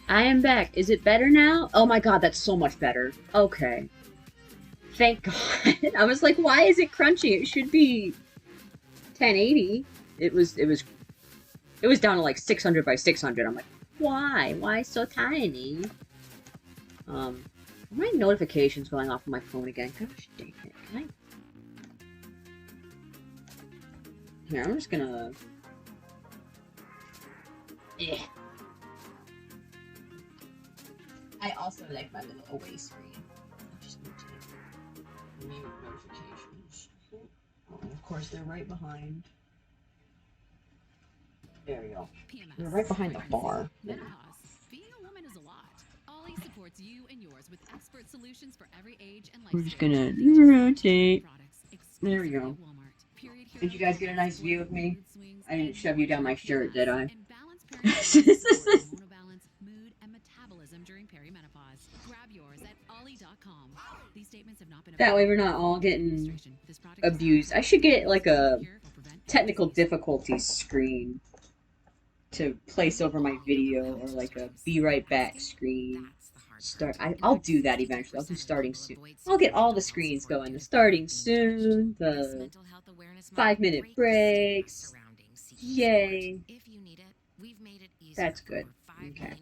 I am back. Is it better now? Oh my god, that's so much better. Okay. Thank god. I was like, why is it crunchy? It should be 1080. It was down to like 600 by 600. I'm like, why? Why so tiny? Are my notifications going off on my phone again? Gosh dang it. Can I... Here, I'm just gonna... Yeah. I also like my little away screen. I just need to mute notifications. Oh, of course, they're right behind. There we go. They're right behind the bar. Being a woman is a lot. Ollie supports you and yours with expert solutions for every age and life We're just stage. gonna rotate. There we go. Did you guys get a nice view of me? I didn't shove you down my shirt, did I? Mood and metabolism during perimenopause. Grab yours at ollie.com. These statements have not been That way we're not all getting abused. I should get like a technical difficulties screen to place over my video, or like a be right back screen. I'll do that eventually. I'll do starting soon. I'll get all the screens going. The starting soon, the 5-minute breaks. Yay. That's good. Okay.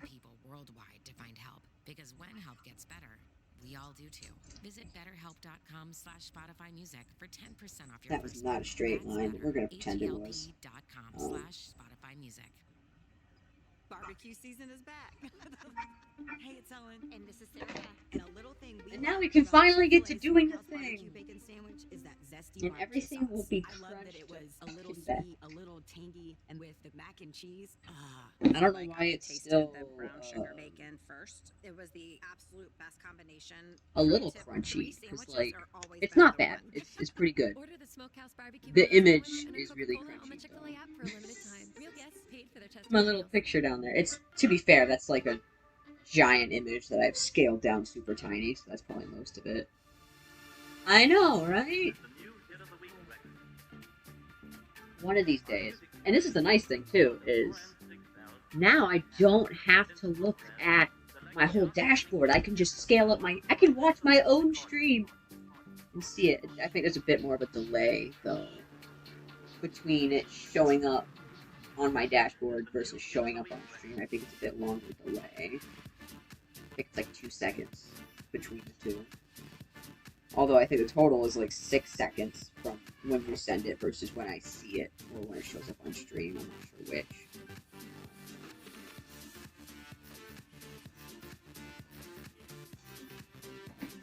Because when help gets better, we all do too. Visit betterhelp.com/Spotify Music for 10% off your That was not a straight line, but we're gonna pretend it was. HELP.com/Spotify Music. Barbecue season is back. Hey, it's Ellen. And this is Sarah. And a little thing And now we can finally get to doing the thing. Bacon sandwich is that zesty and everything will be crunched. I love that it was a little sweet, a little tangy, and with the mac and cheese. I don't know why it's still the brown sugar bacon first. It was the absolute best combination. a little crunchy. Because like, it's not bad. It's pretty good. Order the Smokehouse Barbecue. The image is really on the crunchy. Chick-fil-A app for a limited time. Real guests paid for their test. My little picture down there. It's, to be fair, that's like a giant image that I've scaled down super tiny, so that's probably most of it. I know, right? One of these days. And this is the nice thing too, is now I don't have to look at my whole dashboard. I can just scale up I can watch my own stream and see it. I think there's a bit more of a delay though between it showing up on my dashboard versus showing up on stream. I think it's a bit longer delay. I think it's like 2 seconds between the two. Although I think the total is like 6 seconds from when you send it versus when I see it, or when it shows up on stream. I'm not sure which.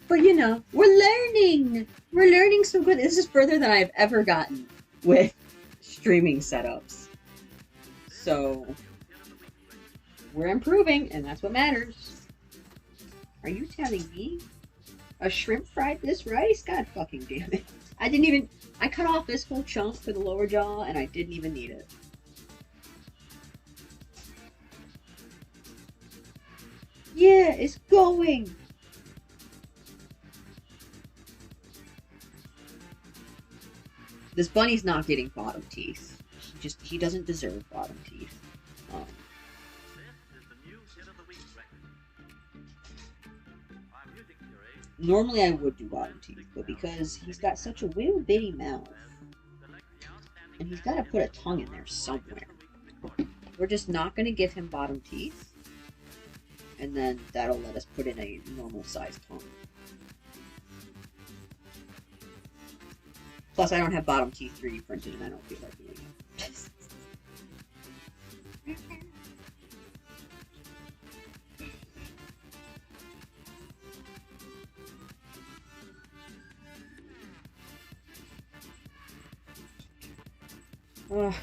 But you know, we're learning! We're learning so good. This is further than I've ever gotten with streaming setups. So, we're improving, and that's what matters. Are you telling me a shrimp fried this rice? God fucking damn it. I cut off this whole chunk for the lower jaw, and I didn't even need it. Yeah, it's going! This bunny's not getting bottom teeth. He doesn't deserve bottom teeth. Normally I would do bottom teeth, but because he's got such a little bitty mouth, and he's got to put a tongue in there somewhere, we're just not going to give him bottom teeth, and then that'll let us put in a normal sized tongue. Plus, I don't have bottom teeth 3D printed, and I don't feel like doing it.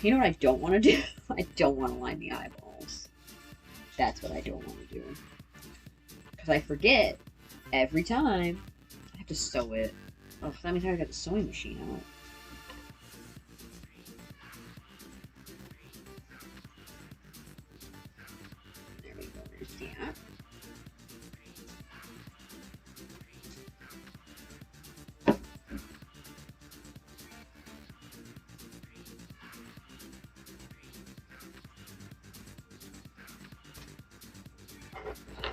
You know what I don't want to do? I don't want to line the eyeballs. That's what I don't want to do. Because I forget every time. I have to sew it. Oh, that means I got the sewing machine out. There we go, there's that.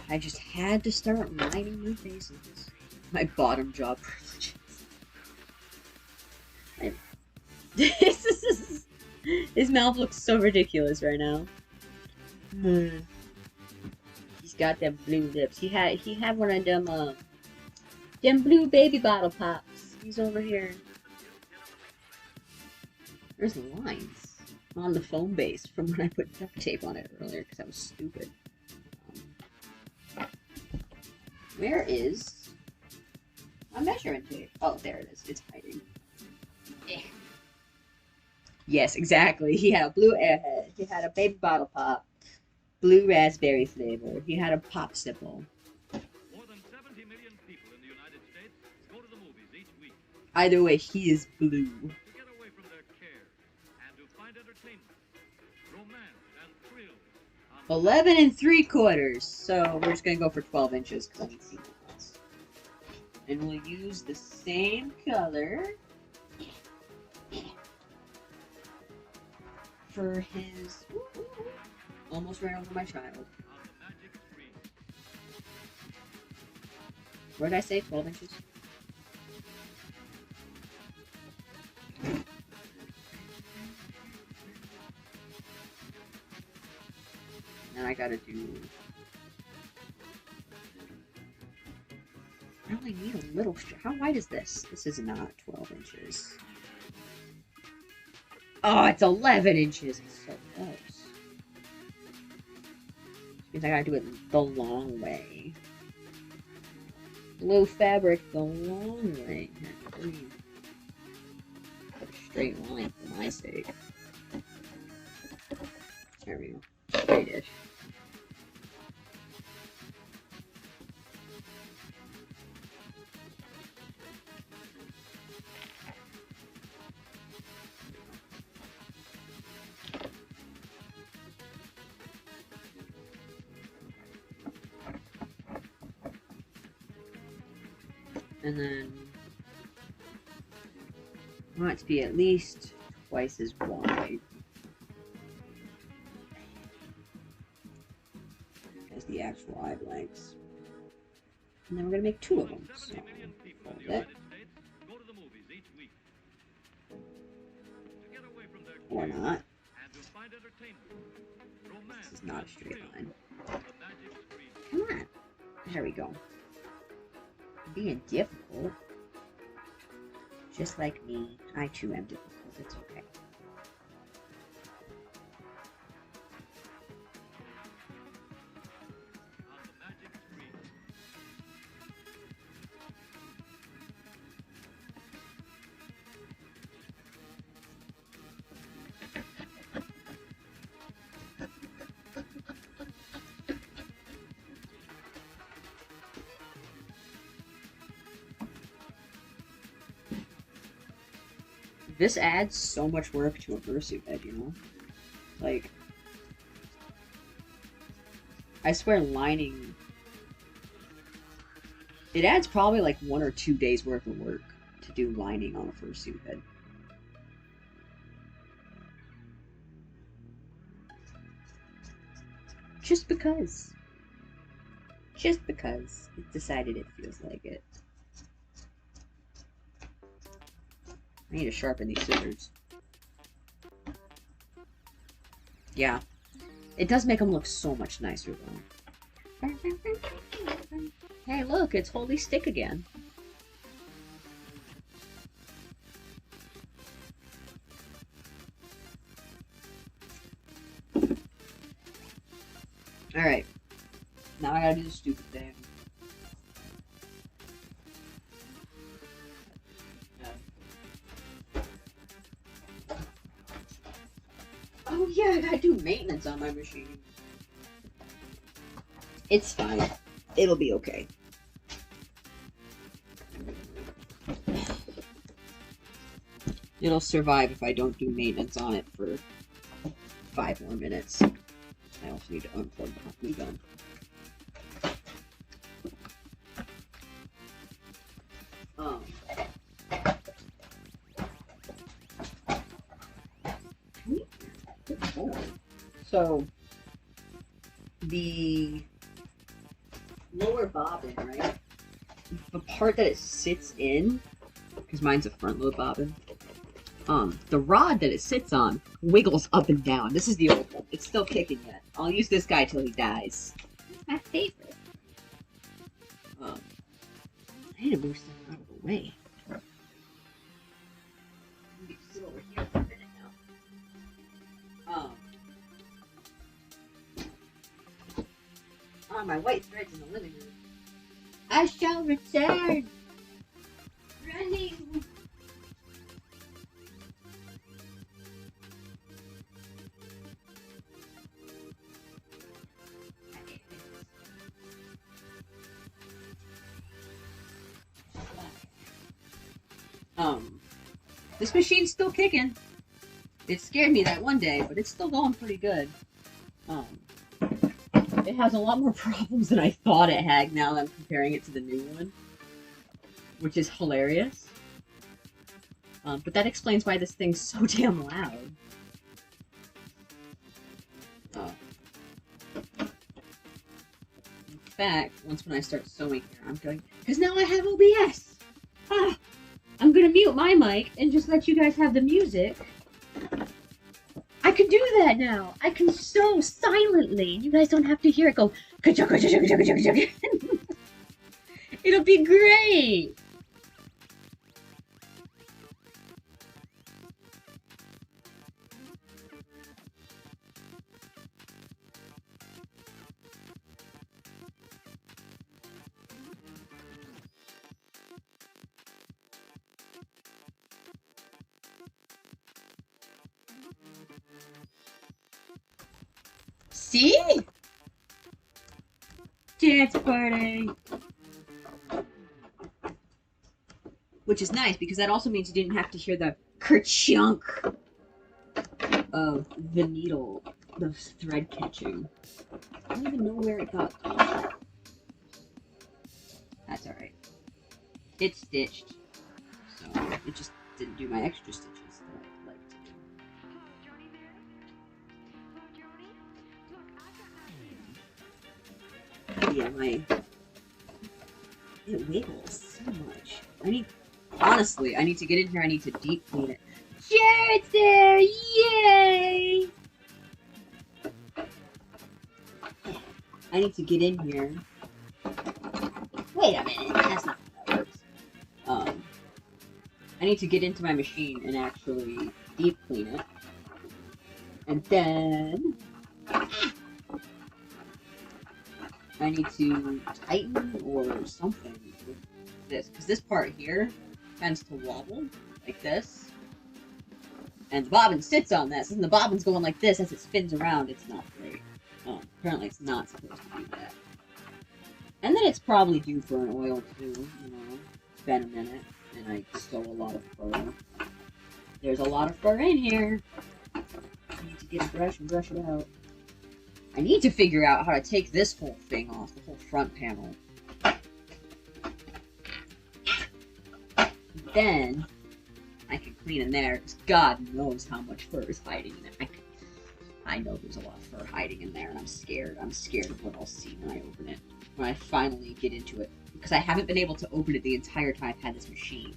I just had to start lining my faces. My bottom jaw privileges. His mouth looks so ridiculous right now. He's got them blue lips. He had one of them blue baby bottle pops. He's over here. There's lines on the foam base from when I put duct tape on it earlier because I was stupid. Where is my measuring tape? Oh, there it is. It's hiding. Eh. Yes, exactly. He had a blue airhead. He had a baby bottle pop. Blue raspberry flavor. He had a popsicle. More than 70 million people in the United States go to the movies each week. Either way, he is blue. To get away from their cares and to find entertainment, romance, and thrills. 11 3/4. So we're just gonna go for 12 inches because I need sequins. And we'll use the same color for his. Almost ran over my child. What did I say? 12 inches? And I gotta do. I only need a little. How wide is this? This is not 12 inches. Oh, it's 11 inches. It's so close. Means I gotta do it the long way. Blue fabric the long way. Put a straight line for my sake. There we go. Straight-ish. And then I want it to be at least twice as wide as the actual eye blanks. And then we're going to make 2 of them. So, fold it. Or not. This is not a straight line. Come on. There we go. Being difficult. Just like me. I too am difficult. It's okay. This adds so much work to a fursuit bed, you know? Like, I swear lining, it adds probably like 1 or 2 days worth of work to do lining on a fursuit bed. Just because. Just because it decided it feels like it. I need to sharpen these scissors. Yeah. It does make them look so much nicer, though. Hey, look, it's Holy Stick again. Alright. Now I gotta do the stupid thing. Oh yeah, I gotta do maintenance on my machine. It's fine. It'll be okay. It'll survive if I don't do maintenance on it for 5 more minutes. I also need to unplug the glue gun. So, the lower bobbin, right? The part that it sits in, because mine's a front load bobbin, the rod that it sits on wiggles up and down. This is the old one. It's still kicking yet. I'll use this guy till he dies. It's my favorite. I need to move stuff out of the way. Let me sit over here for a minute now. My white thread's in the living room. I shall return! Running! This machine's still kicking. It scared me that one day, but it's still going pretty good. It has a lot more problems than I thought it had now that I'm comparing it to the new one, which is hilarious. But that explains why this thing's so damn loud. In fact, once when I start sewing here, I'm going, because now I have OBS! I'm gonna mute my mic and just let you guys have the music. I can do that now. I can sew silently. You guys don't have to hear it go. It'll be great. See? Dance party! Which is nice, because that also means you didn't have to hear the kerchunk of the needle, the thread catching. I don't even know where it got caught. That's alright. It's stitched, so it just didn't do my extra stitches that I'd like to do. Yeah, it wiggles so much. Honestly, I need to get in here, I need to deep clean it. Jared's there! Yay! I need to get in here. Wait a minute, that's not how that works. I need to get into my machine and actually deep clean it. And then I need to tighten or something with this, because this part here tends to wobble like this, and the bobbin sits on this, and the bobbin's going like this as it spins around. It's not great. Apparently it's not supposed to do that. And then it's probably due for an oil too, you know. It's been a minute, and I sew a lot of fur. There's a lot of fur in here. I need to get a brush and brush it out. I need to figure out how to take this whole thing off, the whole front panel. Then I can clean in there, because God knows how much fur is hiding in it. I know there's a lot of fur hiding in there, and I'm scared. I'm scared of what I'll see when I open it. When I finally get into it. Because I haven't been able to open it the entire time I've had this machine.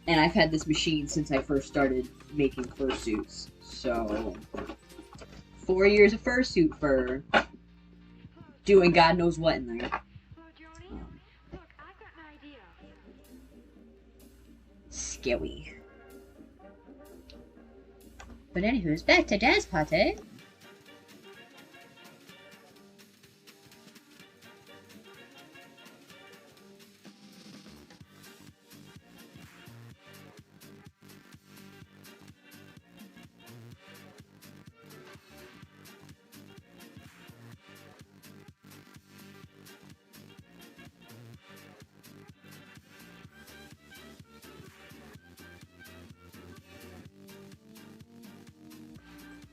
And I've had this machine since I first started making fursuits. So 4 years of fursuit fur, doing God knows what in there. Scary. But anywho's back to dance party.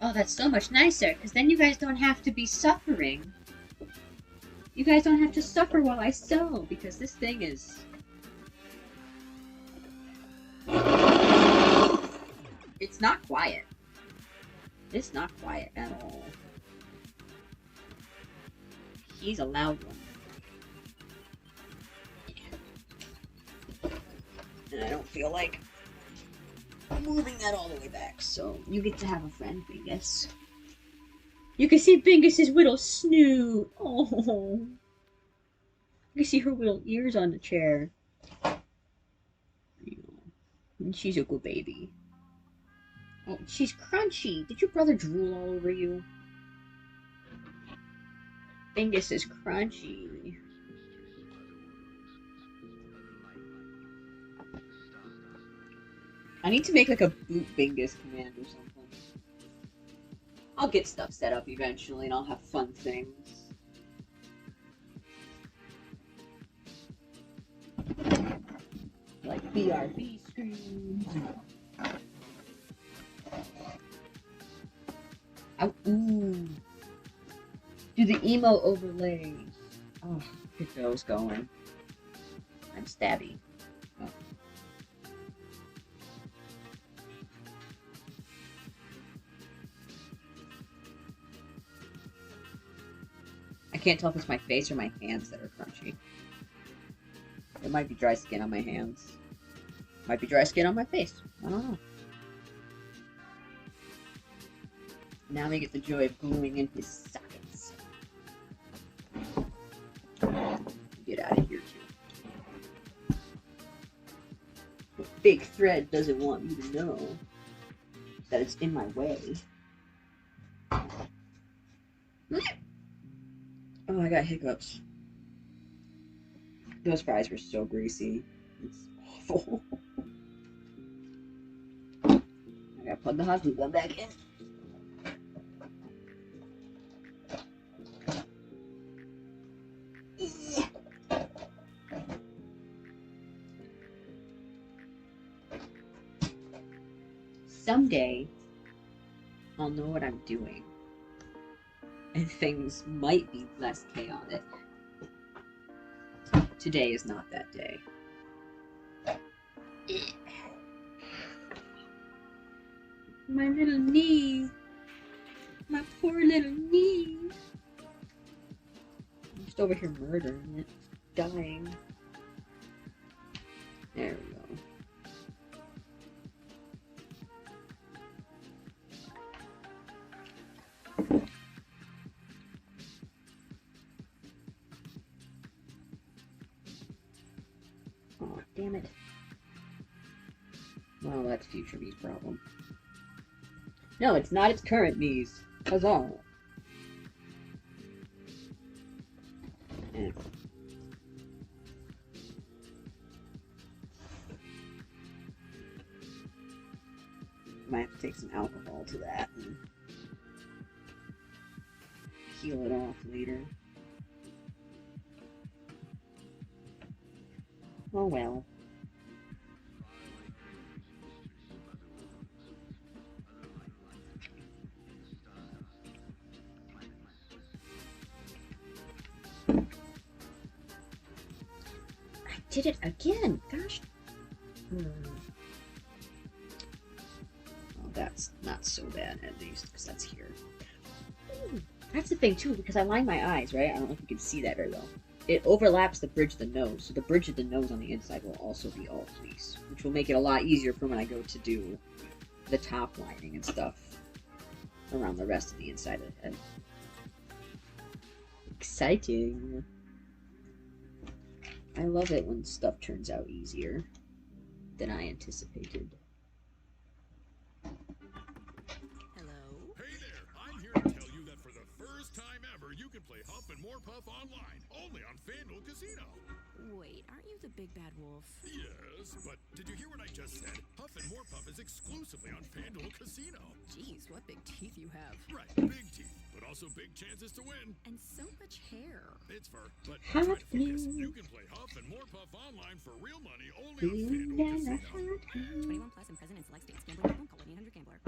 Oh, that's so much nicer, because then you guys don't have to be suffering. You guys don't have to suffer while I sew, because this thing is... It's not quiet. It's not quiet at all. He's a loud one. And I don't feel like moving that all the way back. So you get to have a friend, Bingus. You can see Bingus's little snoot. Oh. You can see her little ears on the chair. And she's a good baby. Oh, she's crunchy. Did your brother drool all over you? Bingus is crunchy. I need to make like a boot Bingus command or something. I'll get stuff set up eventually and I'll have fun things. Like BRB screens. Oh, ooh. Do the emo overlays. Oh, get those going. I'm stabby. Oh. I can't tell if it's my face or my hands that are crunchy. It might be dry skin on my hands. Might be dry skin on my face. I don't know. Now we get the joy of gluing in his sockets. Get out of here, too. The big thread doesn't want you to know that it's in my way. Oh, I got hiccups. Those fries were so greasy. It's awful. I gotta plug the hot glue gun back in. Someday, I'll know what I'm doing. And things might be less chaotic. Today is not that day. My little knee. My poor little knee. I'm just over here murdering it. Dying. There we go. Oh, damn it. Well, that's future me's problem. No, it's not its current me's. Huzzah. Yeah. Might have to take some alcohol to that and peel it off later. Oh well. I did it again. Gosh. Oh, that's not so bad at least, because that's here. Ooh, that's the thing too, because I line my eyes, right? I don't know if you can see that very well. It overlaps the bridge of the nose, so the bridge of the nose on the inside will also be all fleece, which will make it a lot easier for when I go to do the top lining and stuff around the rest of the inside of the head. Exciting. I love it when stuff turns out easier than I anticipated. Hello? Hey there, I'm here to tell you that for the first time ever, you can play Huff and More Puff online, only on FanDuel Casino. Wait, aren't you the big bad wolf? Yes, but did you hear what I just said? Huff and More Puff is exclusively on FanDuel Casino. Jeez, what big teeth you have. Right, big teeth, but also big chances to win. And so much hair. It's fur, but Huff try to focus. and- You can play Huff and More Puff online for real money, only on FanDuel Casino. 21 plus and present in select states. Gambling problem, call 1-800-GAMBLER.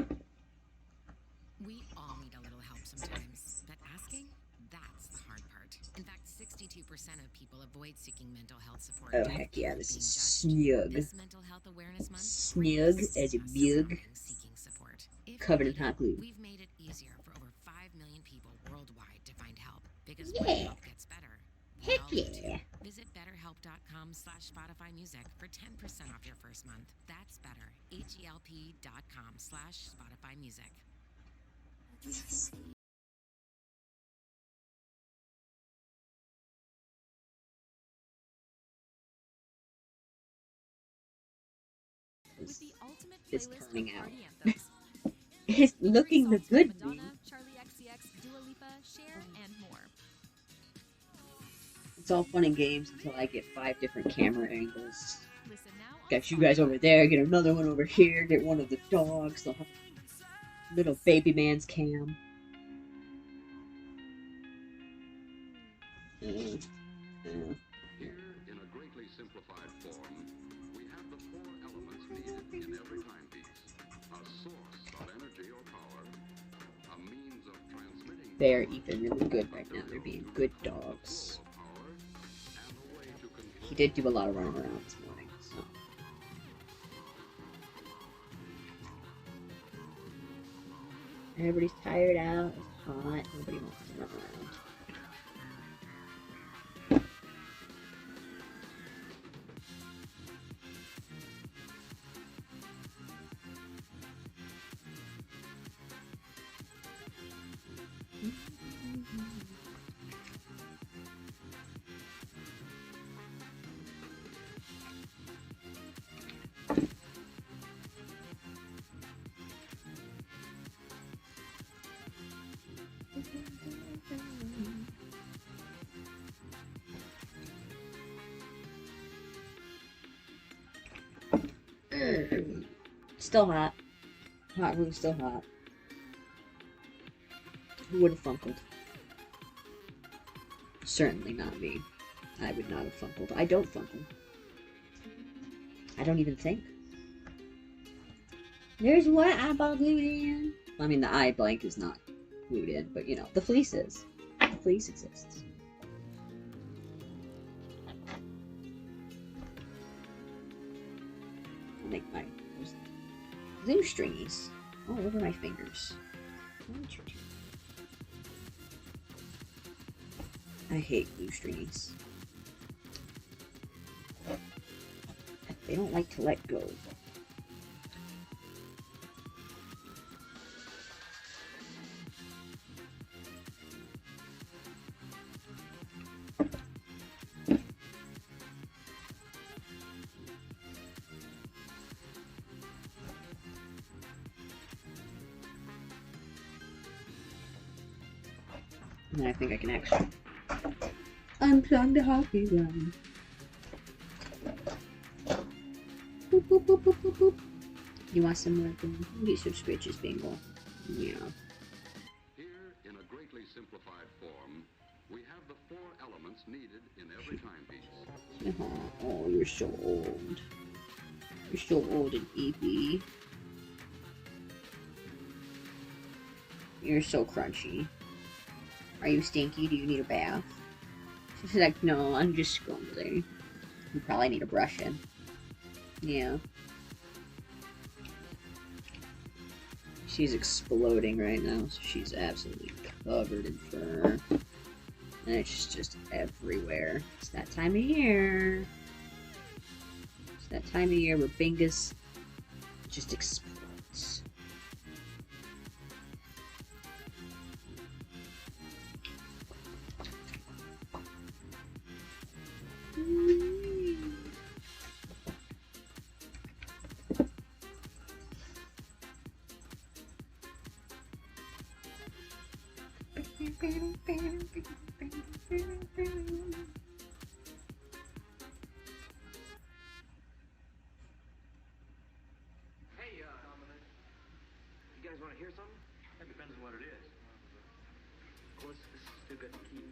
We all need a little help sometimes, but asking, that's the hard part. In fact, 62% of people avoid seeking mental health support. Oh, due to heck fear yeah, of this being is judged. snug. This Mental Health Awareness Month Snug reminds as a us of bug. everything seeking support. If Covered we in need hot it, glue. We've made it easier for over 5 million people worldwide to find help. Because Yeah. when help gets better, we Heck all do yeah. too. Visit betterhelp.com/Spotify Music for 10% off your first month. That's better. HELP.com/Spotify Music. With the ultimate It's playlist turning of out. party anthems. It's looking the Songs by good Madonna, me. Charlie XCX, Dua Lipa, Cher, and more. It's all fun and games until I get 5 different camera angles. Listen now on Got you guys over there, get another one over here, get one of the dogs, the little baby man's cam. Here, in a greatly simplified form, we have the 4 elements needed in every timepiece. A source of energy or power, a means of transmitting... They're even really good right now. They're being good dogs. He did do a lot of running around this morning, so... Everybody's tired out, it's hot, nobody wants to run around. Still hot. Hot room's still hot. Who would have funkled? Certainly not me. I would not have funkled. I don't funkle. I don't even think. There's one eyeball glued in. I mean, the eye blank is not glued in, but you know, the fleece is. The fleece exists. I'll make my glue stringies all over my fingers. I hate glue stringies. They don't like to let go. And then I think I can actually unplug the hockey gun. Boop, boop, boop, boop, boop, boop. You want some more? Get some scratches, Bingo. Yeah. Here, in a greatly simplified form, we have the 4 elements needed in every timepiece. Oh, you're so old. You're so old and eepy. You're so crunchy. Are you stinky? Do you need a bath? She's like, no, I'm just scrumbly. You probably need a brushing. Yeah. She's exploding right now, so she's absolutely covered in fur. And it's just everywhere. It's that time of year. It's that time of year where Bingus just explodes. Hey, Dominic. You guys want to hear something? It depends on what it is. Of course, this is too good to keep.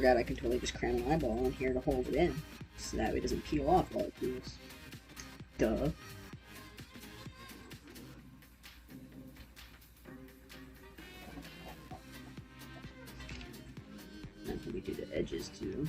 forgot I can totally just cram an eyeball in here to hold it in, so that way it doesn't peel off while it cools. Duh. Now can we do the edges too?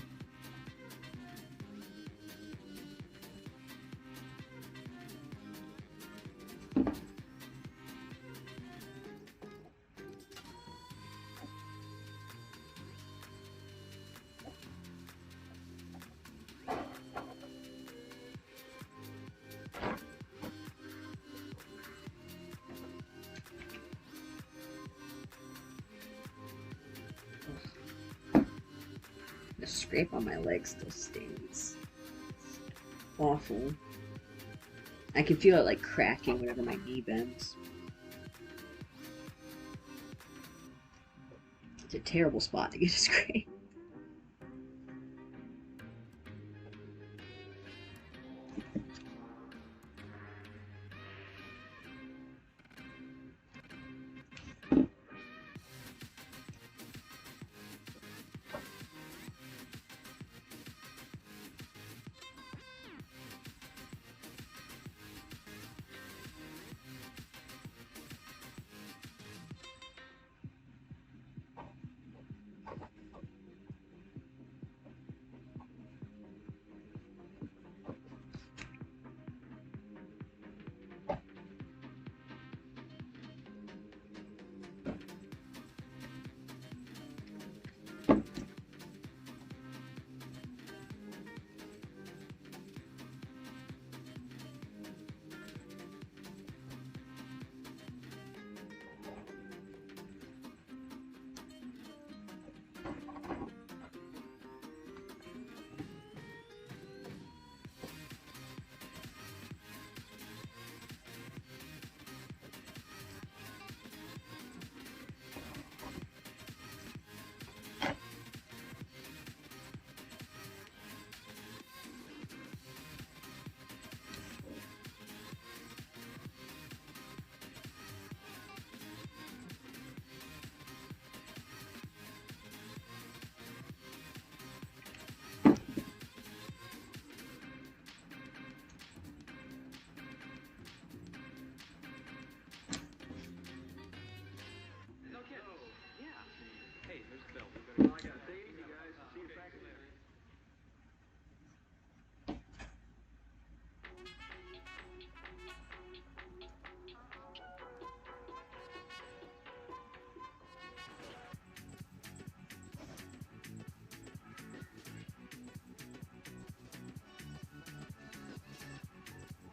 The scrape on my leg still stings. It's awful. I can feel it like cracking whenever my knee bends. It's a terrible spot to get a scrape.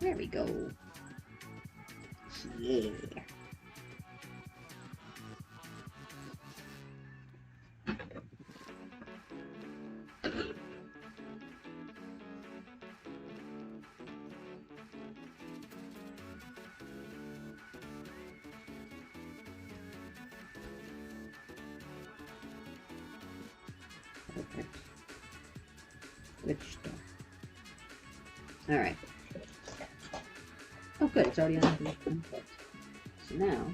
There we go. Yeah. Perfect. Good stuff. Alright. Oh good, it's already on the input. So now...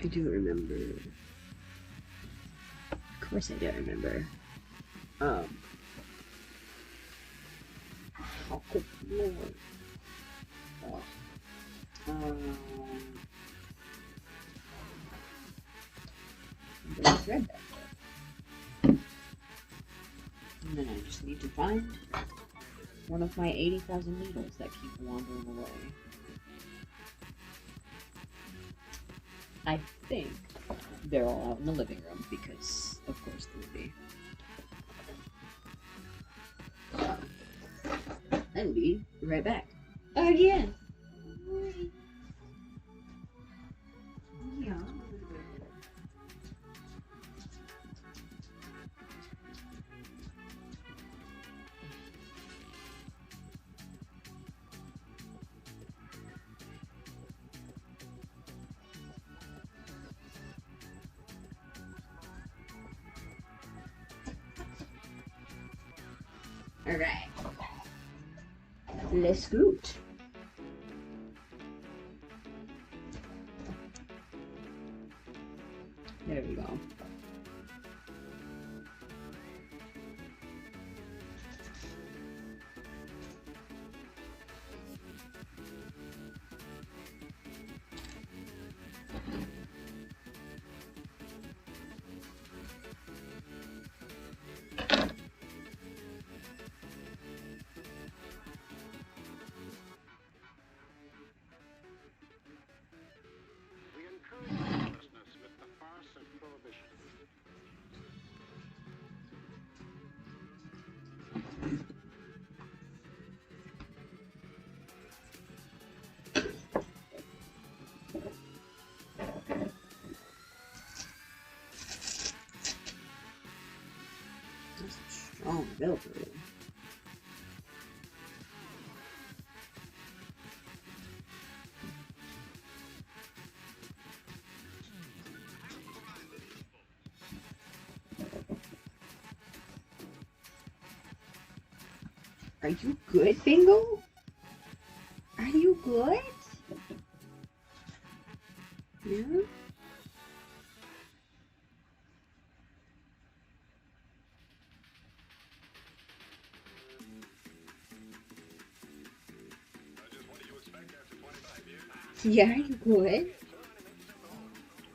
I do remember... Of course I do remember. Oh, good lord. Oh. I just read that. And then I just need to find one of my 80,000 needles that keep wandering away. I think they're all out in the living room because, of course, they would be. I'll be right back. Again! Yeah. Alright. Let's go. There we go. We encourage carelessness with the farce of prohibition. That's a strong build, really. Are you good, Bingo? Are you good? Yeah? Yeah, are you good?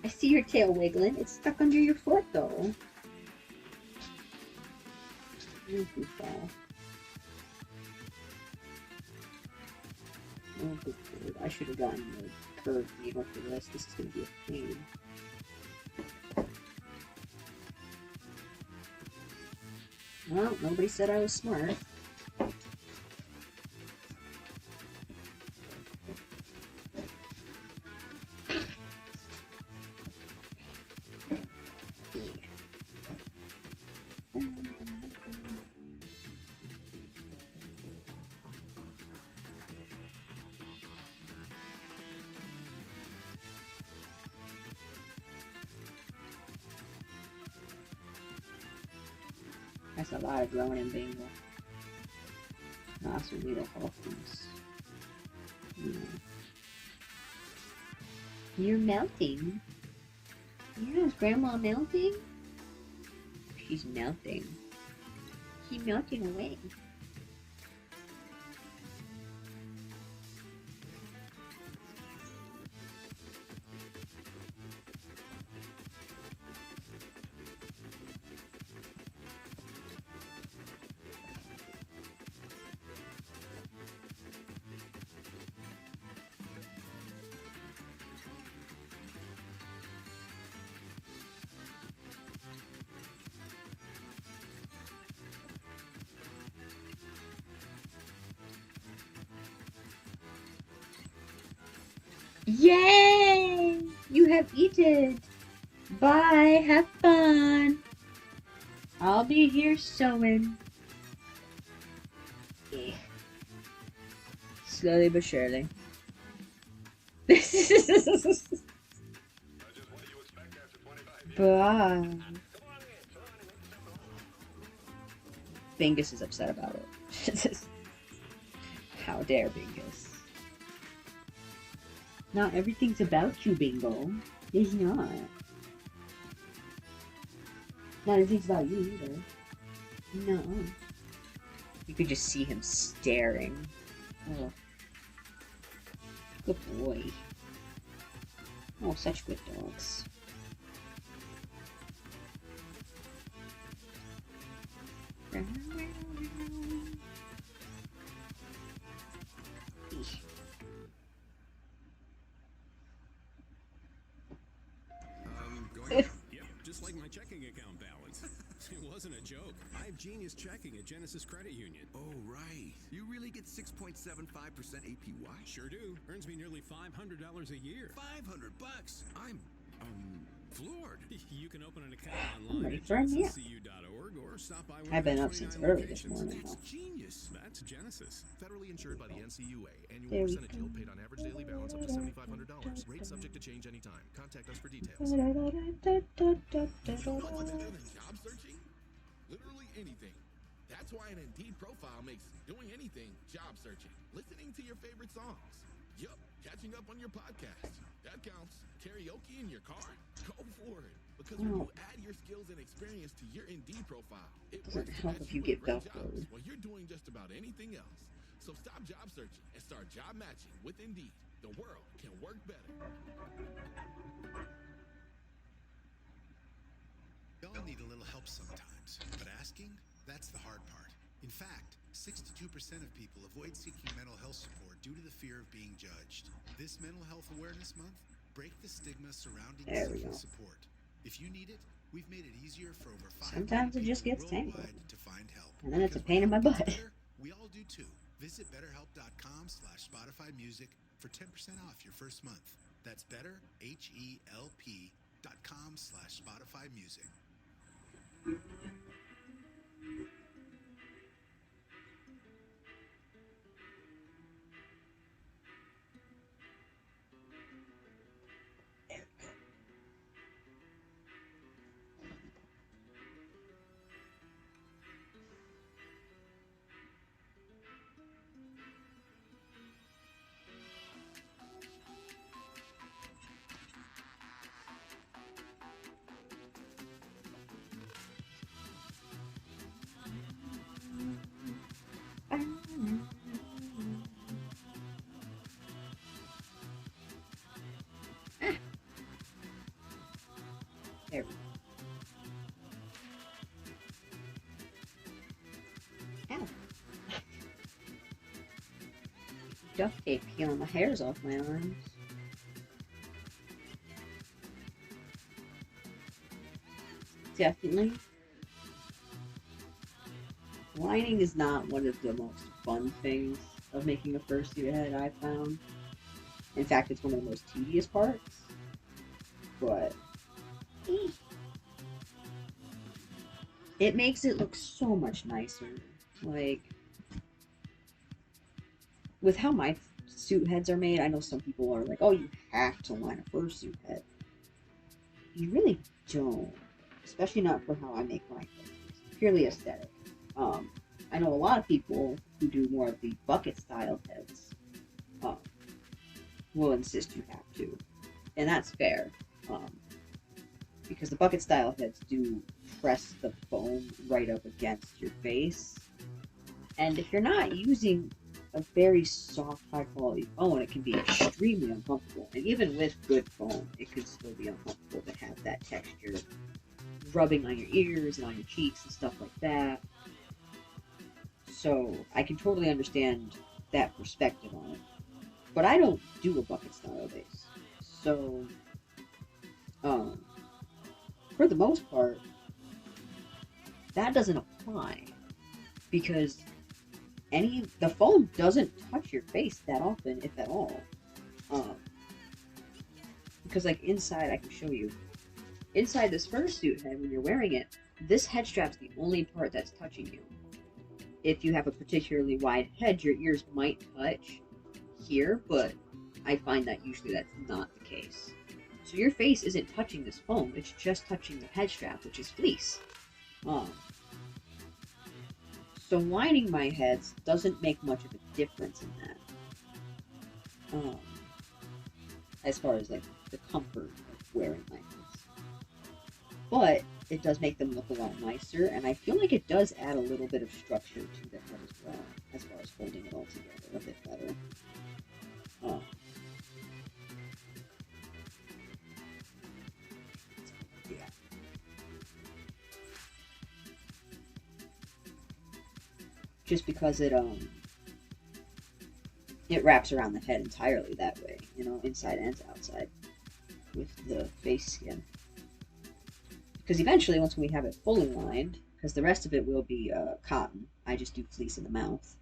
I see your tail wiggling. It's stuck under your foot, though. Oh, goofball. Oh, good lord. I should have gotten the curved needle for this. This is going to be a pain. Well, nobody said I was smart. That's a lot of growing in Bingo. That's a little Hawkins. Yeah. You're melting. Yeah, is Grandma melting? She's melting. She's melting away. Yay! You have eaten. Bye. Have fun. I'll be here sewing. Yeah. Slowly but surely. Bye. Bingus is upset about it. How dare Bingus. Not everything's about you, Bingo. It's not. Not everything's about you either. No. You could just see him staring. Oh. Good boy. Oh, such good dogs. Yep, just like my checking account balance. It wasn't a joke. I have Genius Checking at Genesis Credit Union. Oh, right. You really get 6.75% APY? Sure do. Earns me nearly $500 a year. $500? I'm, floored. You can open an account I'm online ready at for him, yeah. genesiscu.org or stop by one I've of their been up since 29 early this locations. morning. That's genius. That's Genesis. Federally insured by the NCUA. Annual There we percentage yield paid on average daily balance up to $7,500. Rate subject to change anytime. Contact us for details. Job searching? Literally anything. That's why an Indeed profile makes doing anything job searching. Listening to your favorite songs. Yup, catching up on your podcast. That counts. Karaoke in your car? Go for it. Because when you add your skills and experience to your Indeed profile, it Doesn't works to help match if you with get great Velcroed. jobs while you're doing just about anything else. So stop job searching and start job matching with Indeed. The world can work better. We all need a little help sometimes, but asking, that's the hard part. In fact, 62% of people avoid seeking mental health support due to the fear of being judged. This Mental Health Awareness Month, break the stigma surrounding seeking support. If you need it, we've made it easier for over 5 Sometimes it just gets tangled. to find help. And then it's a pain in my butt. We all do too. Visit betterhelp.com/Spotify Music for 10% off your first month. That's betterhelp.com/Spotify Music. There we go. Ow. Duct tape peeling the hairs off my arms. Definitely. Lining is not one of the most fun things of making a fursuit head, I've found. In fact, it's one of the most tedious parts. But it makes it look so much nicer. Like, with how my suit heads are made, I know some people are like, oh, you have to line a fursuit head. You really don't. Especially not for how I make mine. It's purely aesthetic. I know a lot of people who do more of the bucket style heads will insist you have to. And that's fair. Because the bucket style heads do press the foam right up against your face. And if you're not using a very soft, high quality foam, it can be extremely uncomfortable. And even with good foam, it can still be uncomfortable to have that texture rubbing on your ears and on your cheeks and stuff like that. So I can totally understand that perspective on it. But I don't do a bucket style base. So, for the most part, that doesn't apply. Because the foam doesn't touch your face that often, if at all. Because like inside, I can show you. Inside this fursuit head, when you're wearing it, this head strap's the only part that's touching you. If you have a particularly wide head, your ears might touch here, but I find that usually that's not the case. So your face isn't touching this foam, it's just touching the head strap, which is fleece. So lining my heads doesn't make much of a difference in that. As far as like the comfort of wearing my heads. But it does make them look a lot nicer, and I feel like it does add a little bit of structure to the head as well, as far as holding it all together a bit better. Yeah. Just because it wraps around the head entirely that way, you know, inside and outside, with the face skin. Because eventually, once we have it fully lined, because the rest of it will be cotton, I just do fleece in the mouth.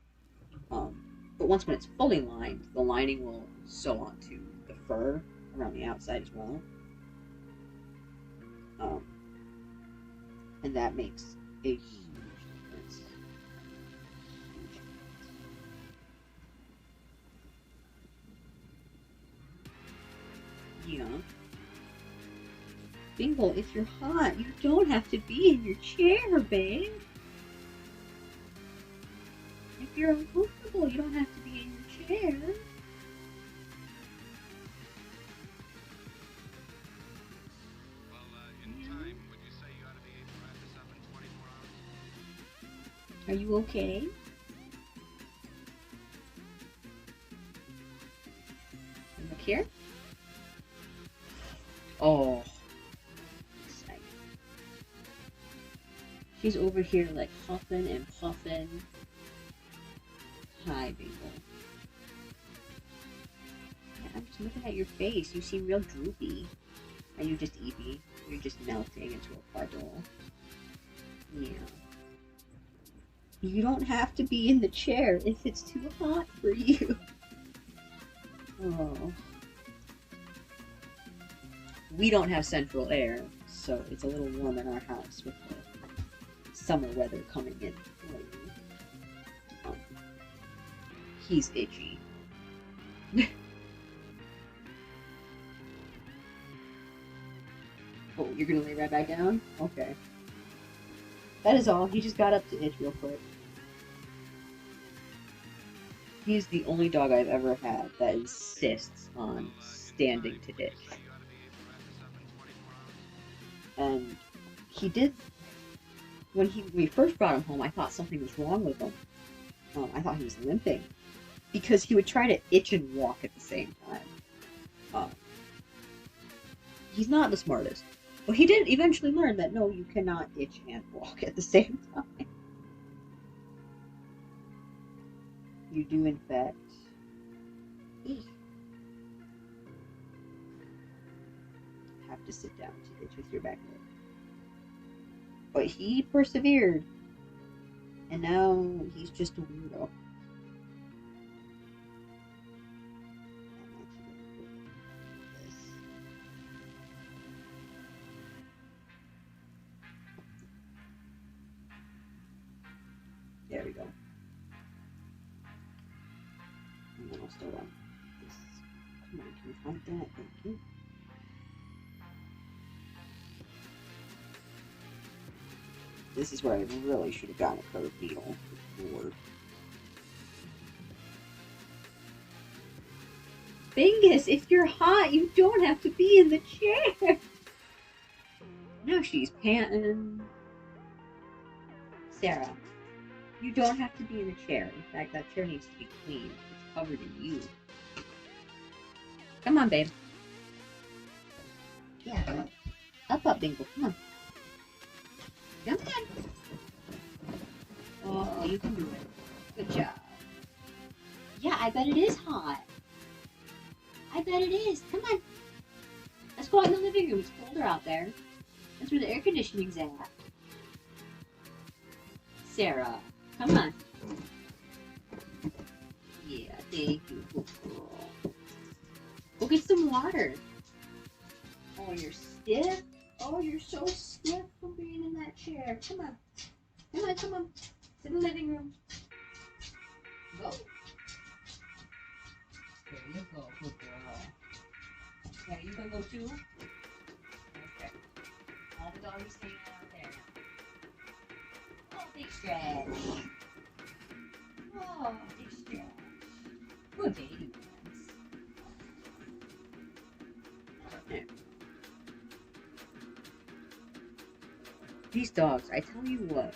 But once when it's fully lined, the lining will sew onto the fur around the outside as well. And that makes a huge difference. Yeah. Bingle, if you're hot, you don't have to be in your chair, babe. if you're uncomfortable. You don't have to be in your chair. Well, in time, would you say you ought to be able to wrap this up in 24 hours? Are you okay? Look here. Oh. Exciting. She's over here like huffing and puffing. Hi, Bingle. Yeah, I'm just looking at your face. You seem real droopy. Are you just Evie? You're just melting into a puddle. Yeah. You don't have to be in the chair if it's too hot for you. Oh. We don't have central air, so it's a little warm in our house with the summer weather coming in. He's itchy. Oh, you're gonna lay right back down? Okay. That is all. He just got up to itch real quick. He's the only dog I've ever had that insists on standing to itch. And he did, when we first brought him home, I thought something was wrong with him. I thought he was limping. Because he would try to itch and walk at the same time. He's not the smartest. But he did eventually learn that no, you cannot itch and walk at the same time. You do, in fact. Have to sit down to itch with your back leg. But he persevered. And now he's just a weirdo. There we go. And then I'll still run this. Come on, can we find that? Thank you. This is where I really should have gotten a curved needle before. Bingus, if you're hot, you don't have to be in the chair. Now she's panting. Sarah, you don't have to be in the chair. In fact, that chair needs to be clean. It's covered in you. Come on, babe. Yeah. Up, Bingle. Come on. Come on. Oh, you can do it. Good job. Yeah, I bet it is hot. I bet it is. Come on. Let's go out in the living room. It's colder out there. That's where the air conditioning's at. Sarah, come on. Yeah, thank you. Good girl. Go get some water. Oh, you're stiff. Oh, you're so stiff from being in that chair. Come on. Come on, come on. Sit in the living room. Go. There you go. Good girl. Okay, you gonna go too? Okay. All the doggies hanging out there. Oh, big stretch. Oh, big stretch. Good baby ones. Okay. These dogs, I tell you what.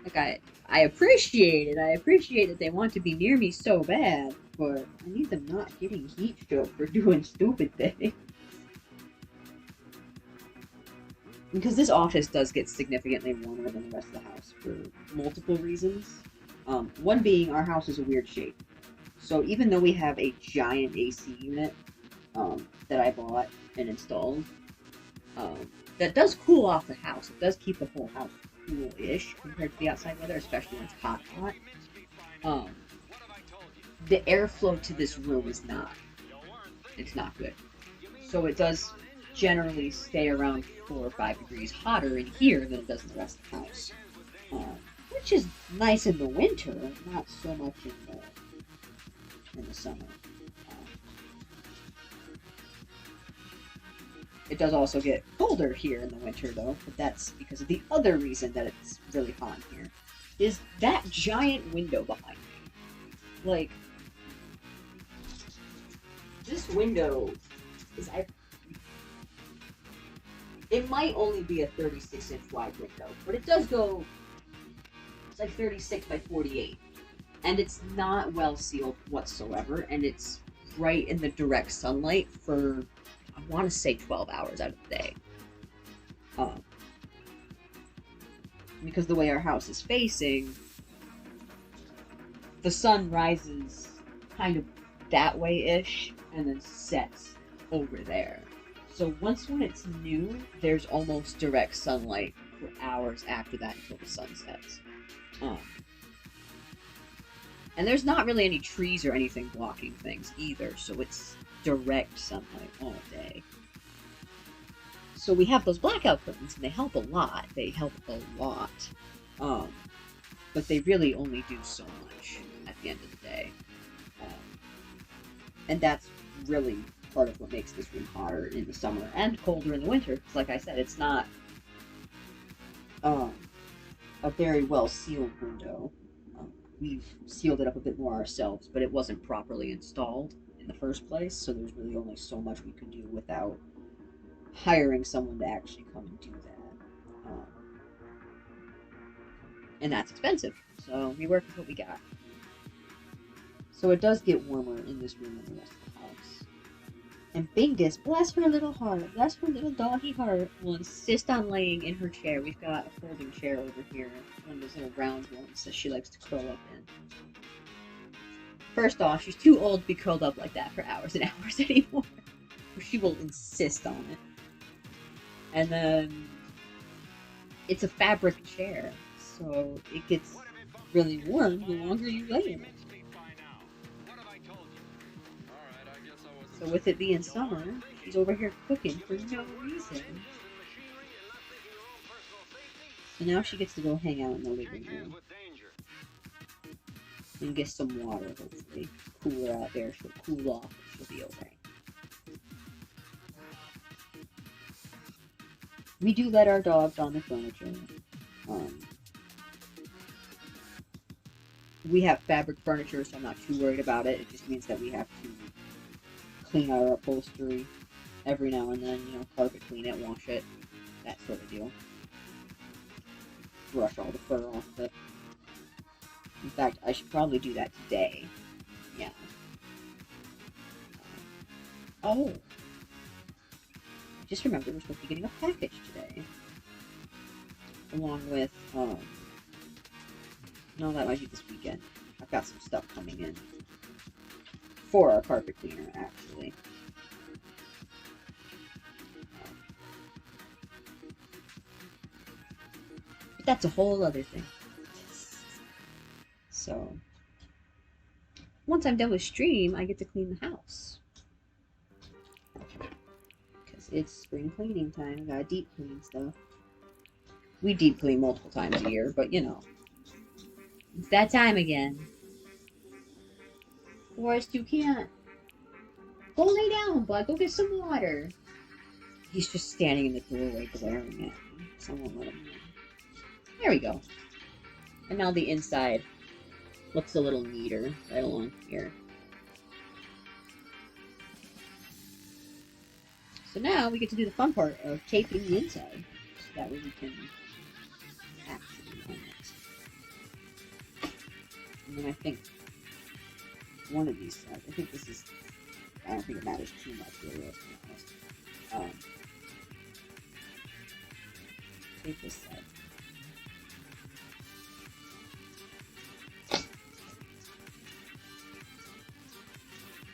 Like, I appreciate it. I appreciate that they want to be near me so bad, but I need them not getting heat stroke for doing stupid things. Because this office does get significantly warmer than the rest of the house for multiple reasons. One being our house is a weird shape. So even though we have a giant AC unit that I bought and installed, that does cool off the house. It does keep the whole house cool-ish compared to the outside weather, especially when it's hot. The airflow to this room is not. It's not good. So it does generally stay around 4 or 5 degrees hotter in here than it does in the rest of the house. Which is nice in the winter, not so much in the summer. It does also get colder here in the winter, though, but that's because of the other reason that it's really hot here. is that giant window behind me. Like, this window is, it might only be a 36-inch wide window, but it does go, it's like 36 by 48. And it's not well sealed whatsoever, and it's right in the direct sunlight for, I want to say 12 hours out of the day. Because the way our house is facing, the sun rises kind of that way-ish, and then sets over there. So when it's noon, there's almost direct sunlight for hours after that until the sun sets. And there's not really any trees or anything blocking things either, so it's direct sunlight all day. So we have those blackout curtains, and they help a lot. But they really only do so much at the end of the day. And that's really part of what makes this room hotter in the summer and colder in the winter. Because like I said, it's not a very well sealed window. We've sealed it up a bit more ourselves, but it wasn't properly installed in the first place, so there's really only so much we can do without hiring someone to actually come and do that. And that's expensive, so we work with what we got. So it does get warmer in this room than the rest of the house. And Bingus, bless her little heart, bless her little doggy heart, will insist on laying in her chair. We've got a folding chair over here, one of those little round ones that she likes to curl up in. First off, she's too old to be curled up like that for hours and hours anymore. She will insist on it. And then, it's a fabric chair, so it gets really warm the longer you lay in it. So with it being summer, she's over here cooking for no reason. So now she gets to go hang out in the living room. And get some water, hopefully. Cooler out there, she'll cool off, and she'll be okay. We do let our dogs on the furniture. We have fabric furniture, so I'm not too worried about it. It just means that we have to clean our upholstery every now and then, carpet clean it, wash it, that sort of deal. Brush all the fur off of it. In fact, I should probably do that today. Yeah. Oh! I just remembered we're supposed to be getting a package today. Along with, no, that might be this weekend. I've got some stuff coming in. For our carpet cleaner, actually. But that's a whole other thing. So, once I'm done with stream, I get to clean the house. Because it's spring cleaning time. I gotta deep clean stuff. We deep clean multiple times a year, but it's that time again. Forrest, you can't. Go lay down, bud. Go get some water. He's just standing in the doorway glaring at me. Someone let him in. There we go. And now the inside looks a little neater right along here. So now we get to do the fun part of taping the inside. So that way we can actually own it. And then I think one of these sides, I think this is, I don't think it matters too much really, let's be honest. Tape this side.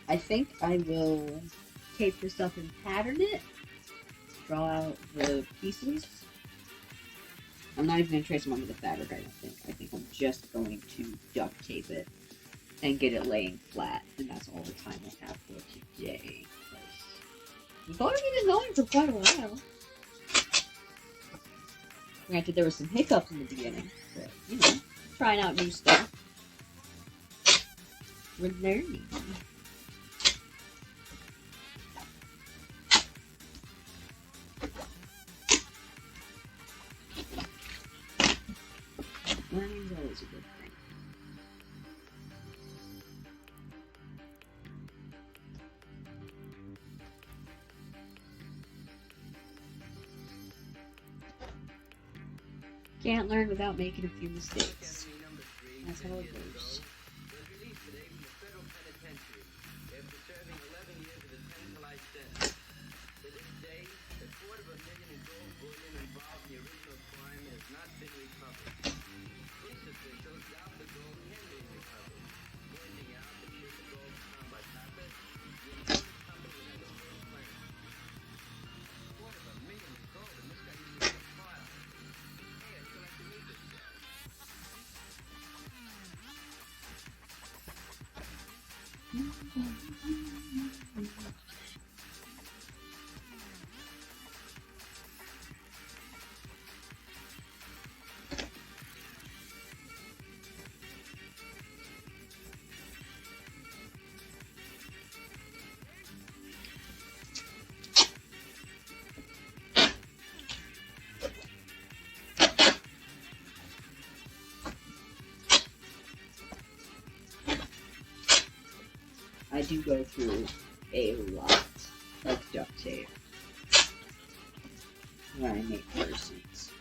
I think I will tape this up and pattern it. Draw out the pieces. I'm not even going to trace them onto the fabric, I don't think. I think I'm just going to duct tape it and get it laying flat. And that's all the time I have for today. We've already been going for quite a while. Granted, there were some hiccups in the beginning, but, trying out new stuff. We're learning. Learning is always always a good thing. Can't learn without making a few mistakes. That's how it goes. Was released today from the federal penitentiary after serving 11 years of a temporalized sentence. To this day, $250,000 in gold bullion involved in the original crime has not been recovered. Police officials doubt the gold can be recovered, pointing out that should the gold be found by Pappas, the insurance company would have the full claim. $250,000 in gold, and this guy used to be a file. Hey, I still have to meet this guy. I do go through a lot of duct tape when I make fursuits.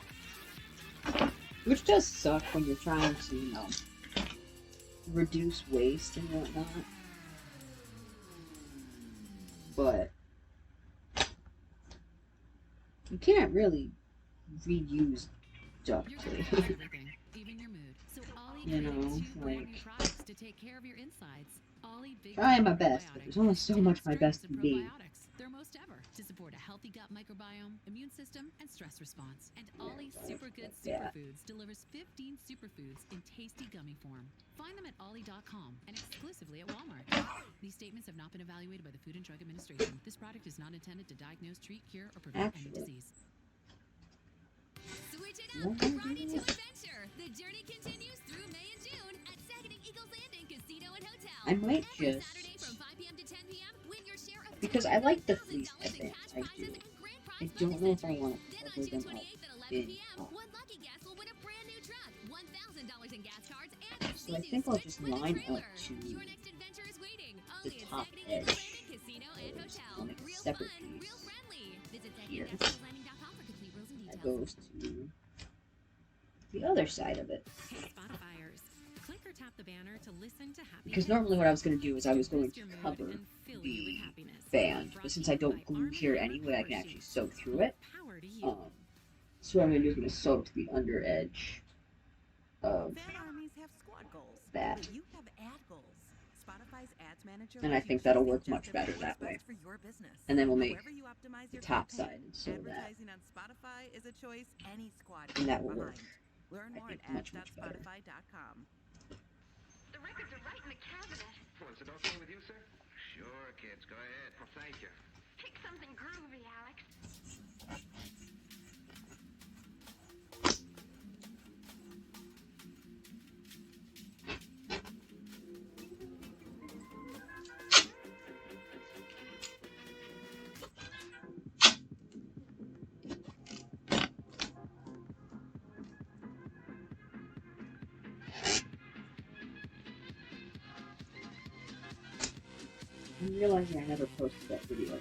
Which does suck when you're trying to, you know, reduce waste and whatnot. But you can't really reuse duct tape. You know, like, trying my best, but there's only so much my best can be. Their most ever to support a healthy gut microbiome, immune system, and stress response. And Ollie Supergood Superfoods delivers 15 superfoods in tasty gummy form. Find them at ollie.com and exclusively at Walmart. These statements have not been evaluated by the Food and Drug Administration. This product is not intended to diagnose, treat, cure, or prevent any disease. Switch it up, Friday to adventure. The journey continues through May and June at Saginaw Eagles Landing Casino and Hotel. I might just, because I like the fleece headbands, I do. I don't know if I want to cover them up in so I think I'll just line up to the top edge. I'll make a separate piece here. That goes to the other side of it. Because normally what I was going to do is I was going to cover the band, but since I don't glue here anyway, I can actually sew through it. So what I'm going to do is I'm going to sew to the under edge of that. And I think that'll work much better that way. And then we'll make the top side and sew that. And that will work, I think, much better. The records are right in the cabinet. Oh, is it okay with you, sir? Sure, kids. Go ahead. Well, thank you. Pick something groovy, Alex. I'm realizing I never posted that video.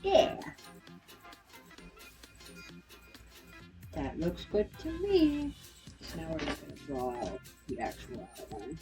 Yeah. That looks good to me. So now we're just going to draw out the actual outline.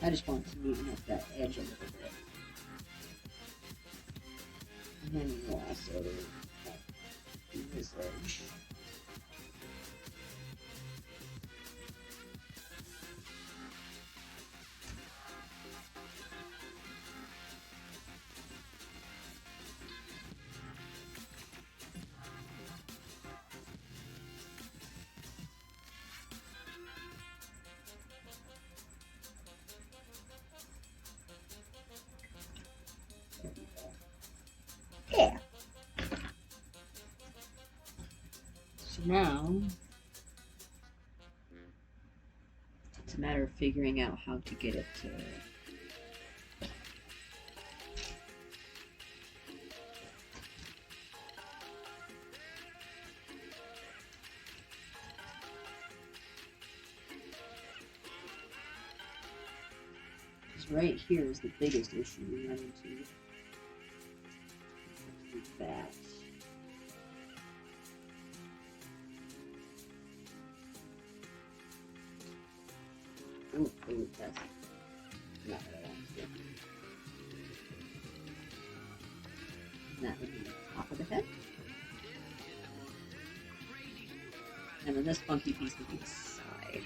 I just want to neaten up that edge a little bit. And then we'll also do this edge. Yeah. So now it's a matter of figuring out how to get it to right here is the biggest issue we run into. That. Oh, that's not what I want to do. That would be the top of the head. And then this funky piece would be the side.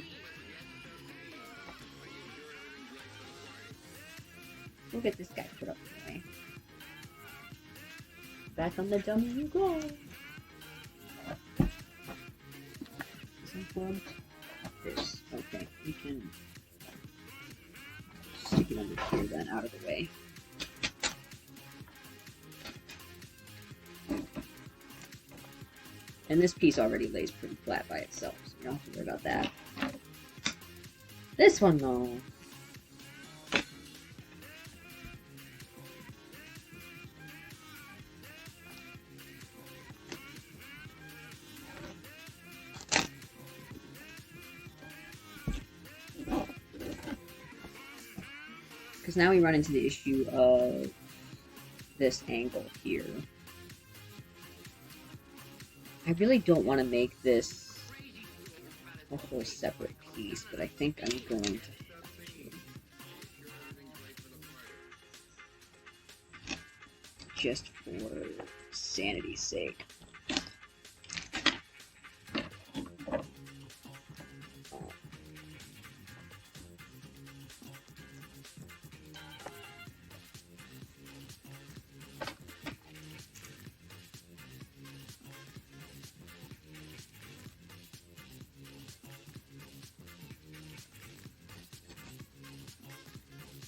We'll get this guy put up anyway. Back on the dummy you go. This. Okay, we can stick it under here then, out of the way. And this piece already lays pretty flat by itself, so you don't have to worry about that. This one though. Because now we run into the issue of this angle here. I really don't want to make this a whole separate piece, but I think I'm going to have to. Just for sanity's sake.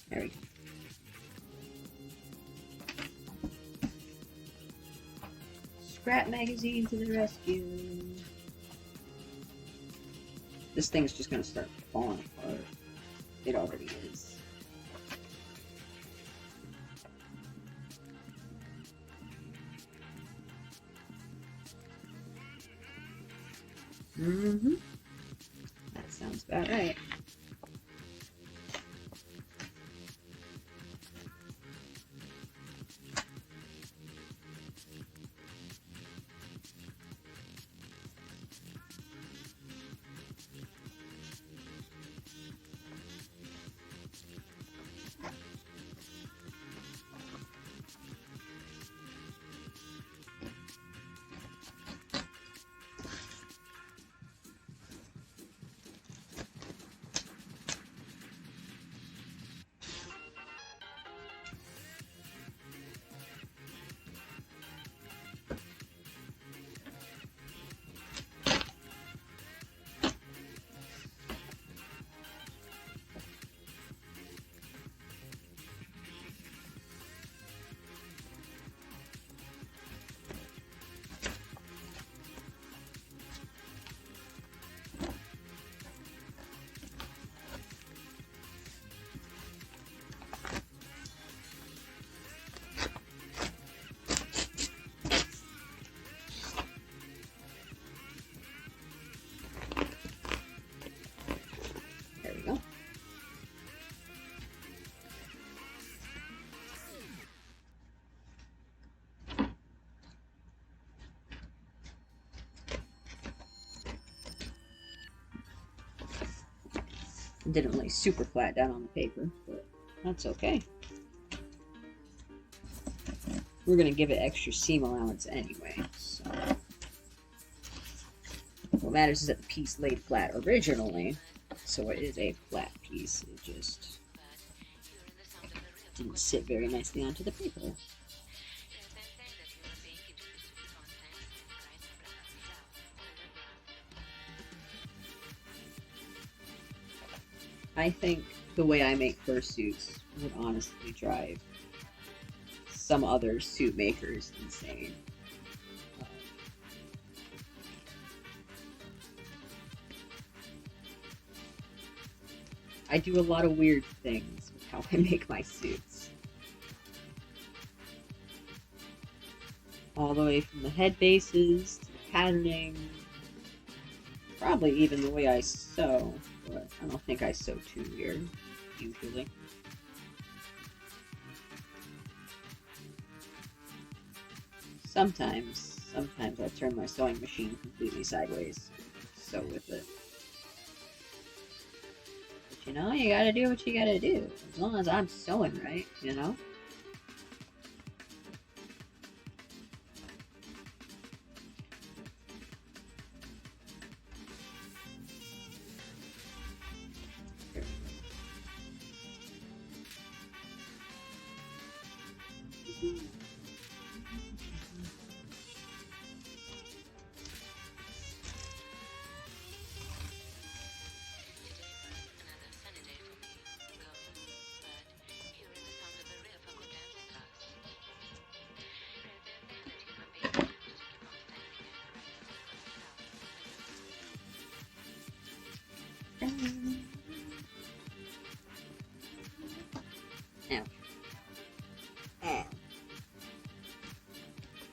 There we go. Scrap magazine to the rescue. This thing's just gonna start falling apart. It already is. Mm-hmm. That sounds about right. Didn't lay super flat down on the paper, but that's okay. We're gonna give it extra seam allowance anyway, so. What matters is that the piece laid flat originally, so it is a flat piece. It just didn't sit very nicely onto the paper. I think the way I make fursuits would honestly drive some other suit makers insane. I do a lot of weird things with how I make my suits. All the way from the head bases to the patterning, probably even the way I sew, but I don't think I sew too weird, usually. Sometimes I turn my sewing machine completely sideways, sew with it. But you know, you gotta do what you gotta do, as long as I'm sewing right, you know?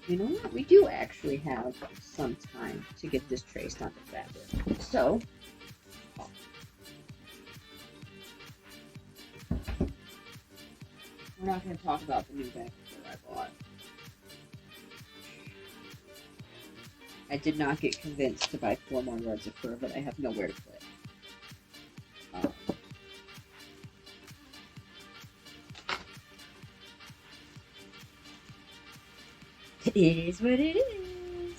You know what? We do actually have some time to get this traced on the fabric. So, we're not going to talk about the new bag that I bought. I did not get convinced to buy 4 more yards of fur, but I have nowhere to put. It is what it is.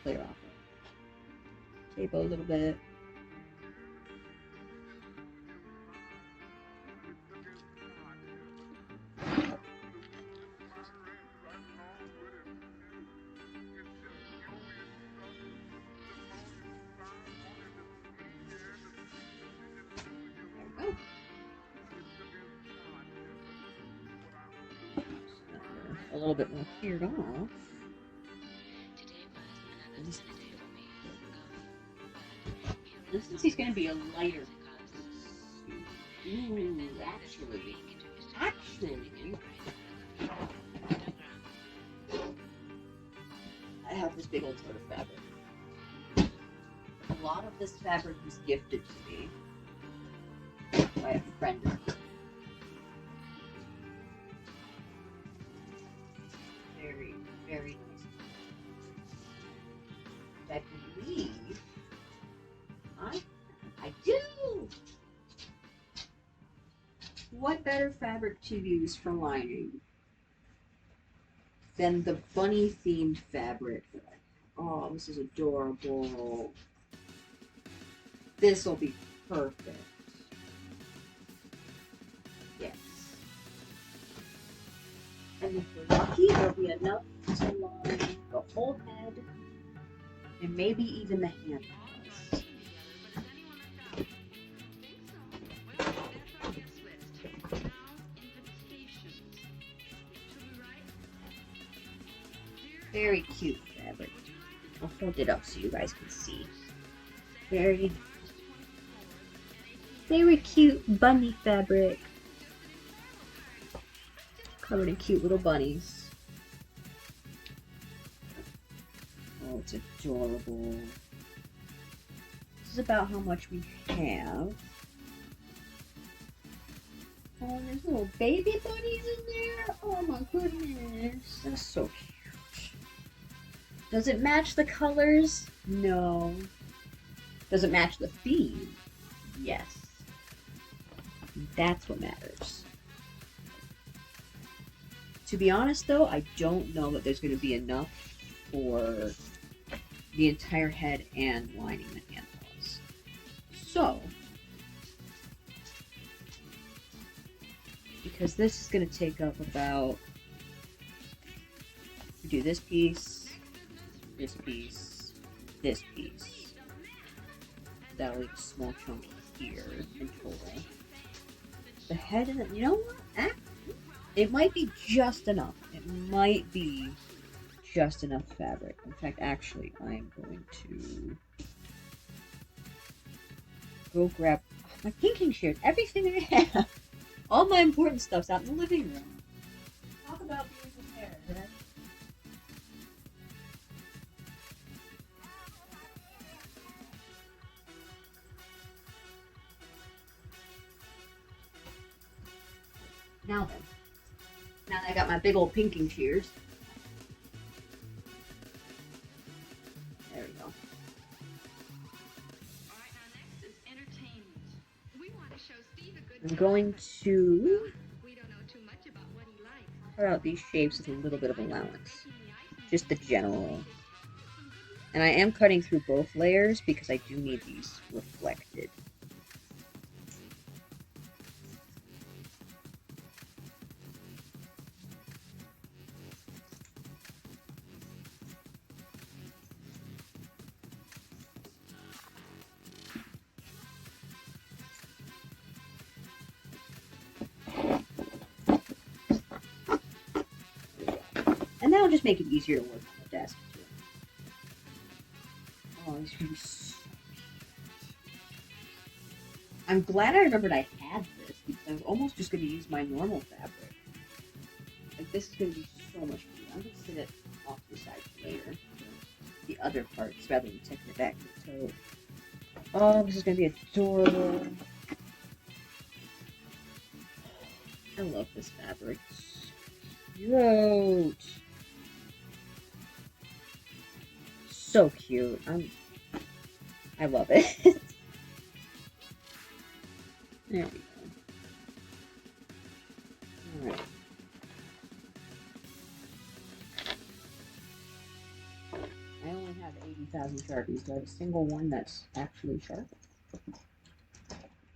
Clear off the table a little bit. A little bit more cleared off. And since he's going to be a lighter, ooh, actually, I have this big old tote of fabric. A lot of this fabric was gifted to me by a friend of mine. Very, very nice. I believe I do. What better fabric to use for lining than the bunny themed fabric? Oh, this is adorable. This will be perfect. Yes. And if we're lucky, there'll be enough to line the whole head and maybe even the hand. Very cute fabric. I'll hold it up so you guys can see. Very, very cute bunny fabric. Covered in cute little bunnies. Oh, it's adorable. This is about how much we have. Oh, there's little baby bunnies in there. Oh my goodness. That's so cute. Does it match the colors? No. Does it match the theme? Yes. That's what matters. To be honest, though, I don't know that there's going to be enough for the entire head and lining the hand paws. So, because this is going to take up about, we do this piece, this piece, this piece. That'll leave a small chunk here in total. The head and you know what? It might be just enough. It might be just enough fabric. In fact, actually, I'm going to go grab my painting shears. Everything I have. All my important stuff's out in the living room. Talk about being prepared, right? Now then. Now that I got my big old pinking shears. There we go. I'm going to cut out these shapes with a little bit of allowance. Just the general. And I am cutting through both layers because I do need these reflected. And that'll just make it easier to work on the desk too. Oh, this really so I'm glad I remembered I had this because I was almost just going to use my normal fabric. Like, this is going to be so much fun. I'm going to sit it off to the side later for the other parts rather than taking it back to the tote. Oh, this is going to be adorable. I love this fabric. Cute. So cute. I love it. There we go. Alright. I only have 80,000 Sharpies. Do I have a single one that's actually sharp?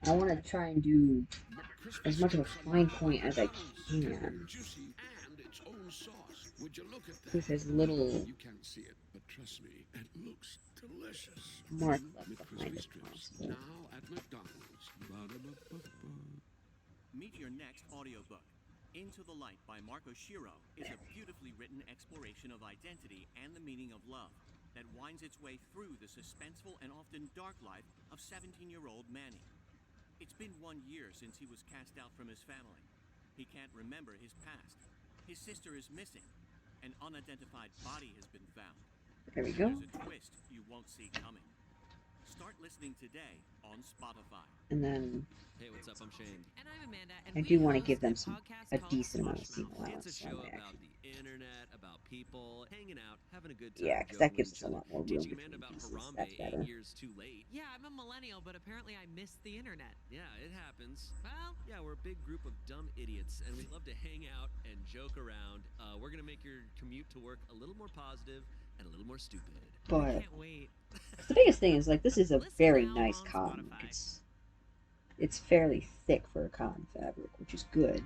I want to try and do as much of a fine point as I can. With as little You can't see it, but trust me, it looks delicious. mark left behind as possible. Now at McDonald's. Meet your next audiobook. Into the Light by Marco Shiro is a beautifully written exploration of identity and the meaning of love that winds its way through the suspenseful and often dark life of 17-year-old Manny. It's been 1 year since he was cast out from his family. He can't remember his past. His sister is missing. An unidentified body has been found. There we go. There's a twist you won't see coming. Start listening today on Spotify. And then hey, what's up? I'm Shane. And I'm Amanda. And I do want to give them a decent amount of scene allowance. It's a show about the internet, about people, hanging out, having a good time. Yeah, because that gives us a lot more room. Teaching Amanda about Harambe 8 years too late. Yeah, I'm a millennial, but apparently I missed the internet. Yeah, it happens. Well, yeah, we're a big group of dumb idiots, and we love to hang out and joke around. We're gonna make your commute to work a little more positive and a little more stupid. But I can't wait. the biggest thing is, like, this is a very nice cotton. It's fairly thick for a cotton fabric, which is good,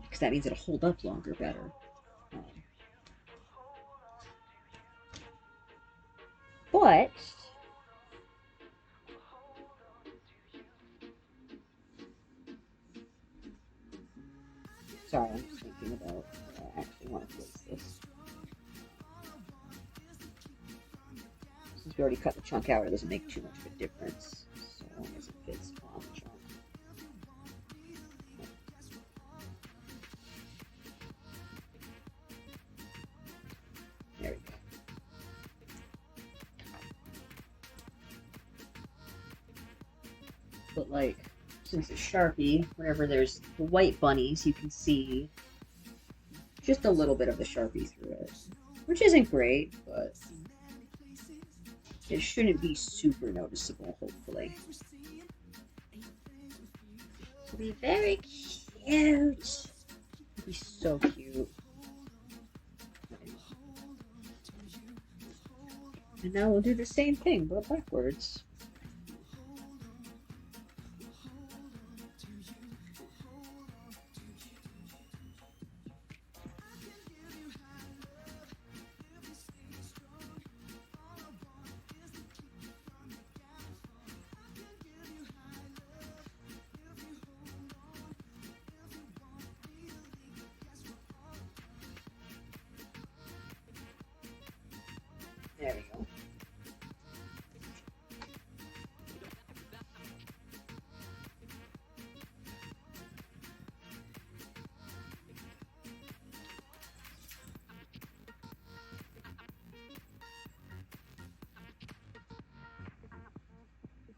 because that means it'll hold up longer better. But sorry, I'm just thinking about I actually want to place this. Since we already cut the chunk out, it doesn't make too much of a difference, so long as it fits on the chunk. There we go. But, like, since it's Sharpie, whenever there's the white bunnies, you can see just a little bit of the Sharpie through it. Which isn't great, but It shouldn't be super noticeable, hopefully. It'll be very cute. It'll be so cute. And now we'll do the same thing, but backwards. There we go.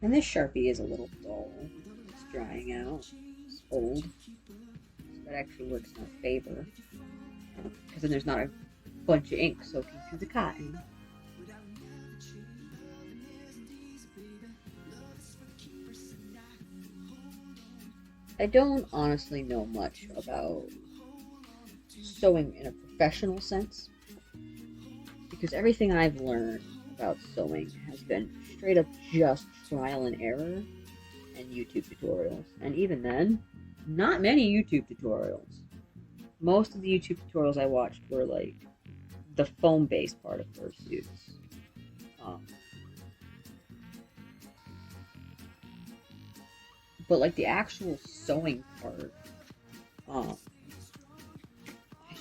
And this Sharpie is a little dull. It's drying out. It's old. So that actually works in our favor. Because then there's not a bunch of ink soaking through the cotton. I don't honestly know much about sewing in a professional sense, because everything I've learned about sewing has been straight up just trial and error and YouTube tutorials. And even then, not many YouTube tutorials. Most of the YouTube tutorials I watched were like the foam-based part of fursuits. But like the actual sewing part, I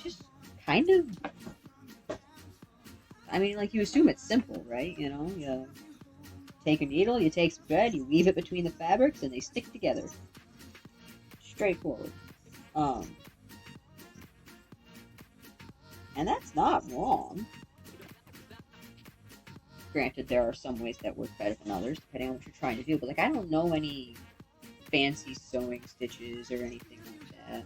just kind of, I mean, like you assume it's simple, right? You know, you take a needle, you take some thread, you weave it between the fabrics, and they stick together. Straightforward. And that's not wrong. Granted, there are some ways that work better than others, depending on what you're trying to do, but like I don't know any fancy sewing stitches or anything like that.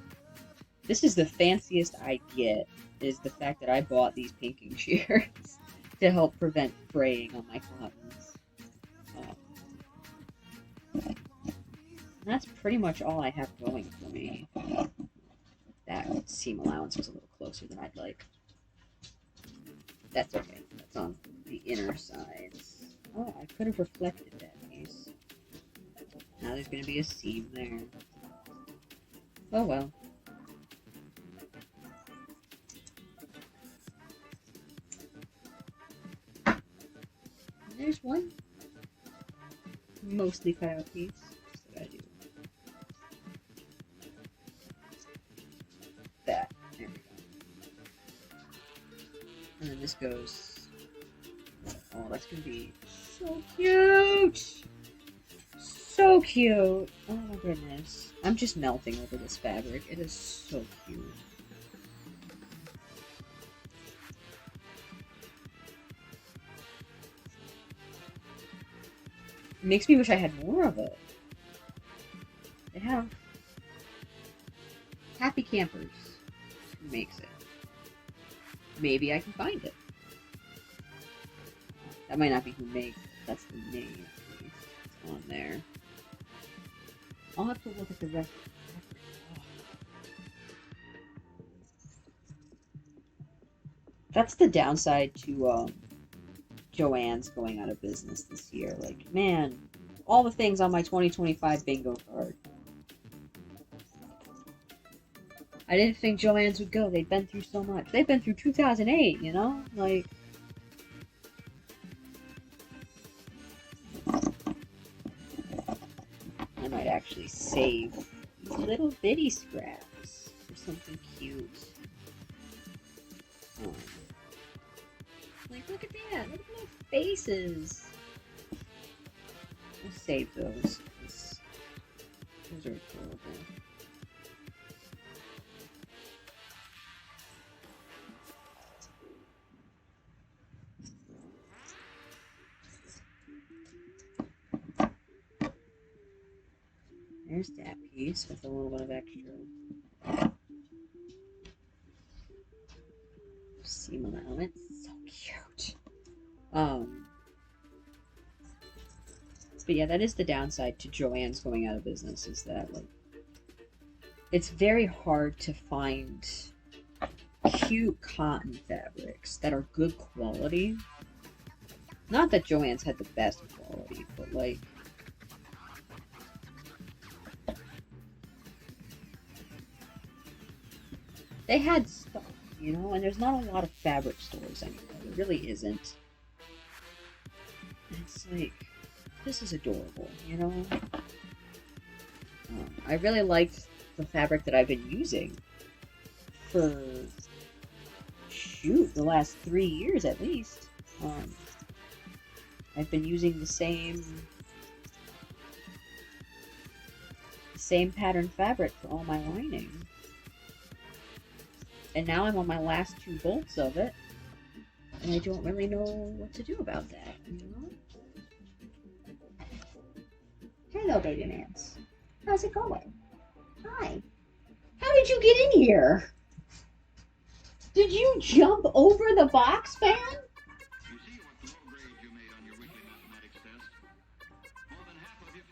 This is the fanciest I get, is the fact that I bought these pinking shears to help prevent fraying on my cottons. That's pretty much all I have going for me. That seam allowance was a little closer than I'd like. That's okay. That's on the inner sides. Oh, I could have reflected that piece. Now there's going to be a seam there. Oh well. There's one mostly cut out piece. What I do? That. There we go. And then this goes. Oh, that's going to be so cute! So cute! Oh my goodness. I'm just melting over this fabric. It is so cute. It makes me wish I had more of it. They have Happy Campers who makes it. Maybe I can find it. That might not be who makes it. That's the name, at least. It's on there. I'll have to look at the rest. That's the downside to Joann's going out of business this year. Like, man, all the things on my 2025 bingo card. I didn't think Joann's would go. They've been through so much. They've been through 2008, you know? Like, I might actually save these little bitty scraps for something cute. Like, look at that. Look at my faces. We'll save those. Those are adorable. There's that piece with a little bit of extra seam allowance. So cute. But yeah, that is the downside to Joann's going out of business, is that, like, it's very hard to find cute cotton fabrics that are good quality. Not that Joann's had the best quality, but, like, they had stuff, you know, and there's not a lot of fabric stores anymore. There really isn't. And it's like, this is adorable, you know? I really liked the fabric that I've been using for, shoot, the last 3 years at least. I've been using the same pattern fabric for all my lining. And now I'm on my last 2 bolts of it, and I don't really know what to do about that, you know? Hello, baby mans. How's it going? Hi. How did you get in here? Did you jump over the box fan?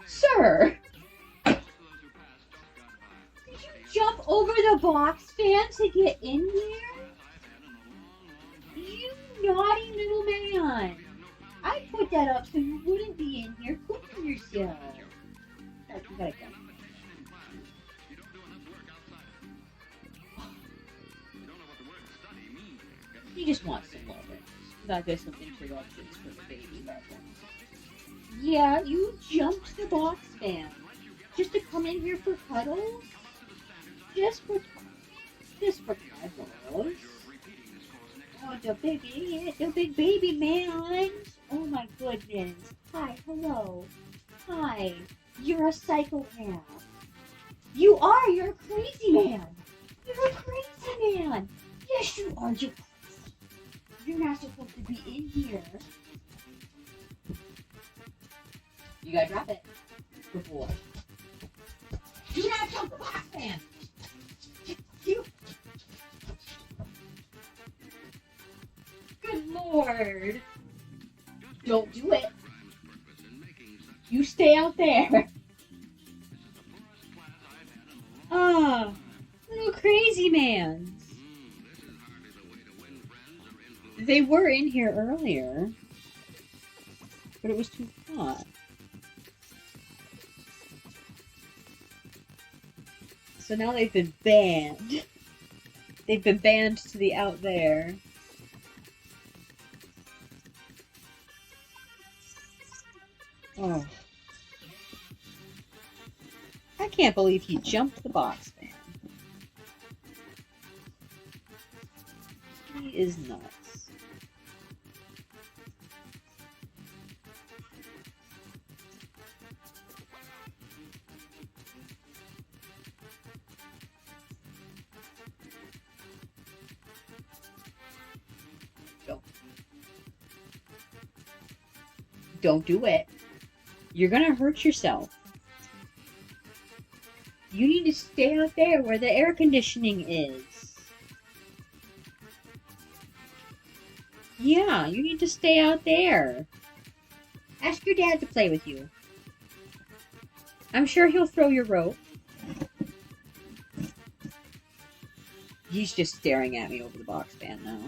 Sir! Did you jump over the box fan to get in here? You naughty little man! I put that up so you wouldn't be in here cooking yourself. You gotta go. He just wants some loving. Gotta get some interruptions for the baby level. Yeah, you jumped the box fan. Just to come in here for cuddles? Just for cuddles? Oh, the big baby man. Oh my goodness. Hi, hello. Hi. You're a psychopath. You are. You're a crazy man. You're a crazy man. Yes, you are. You're crazy. You're not supposed to be in here. You gotta drop it. Good boy. Do not jump the box fan. Good Lord. Don't do it. You stay out there. Ah, little crazy man. They were in here earlier, but it was too hot. So now they've been banned. They've been banned to the out there. Oh. I can't believe he jumped the box fan. He is nuts. Don't do it. You're gonna hurt yourself. You need to stay out there where the air conditioning is. Yeah, you need to stay out there. Ask your dad to play with you. I'm sure he'll throw your rope. He's just staring at me over the box fan now.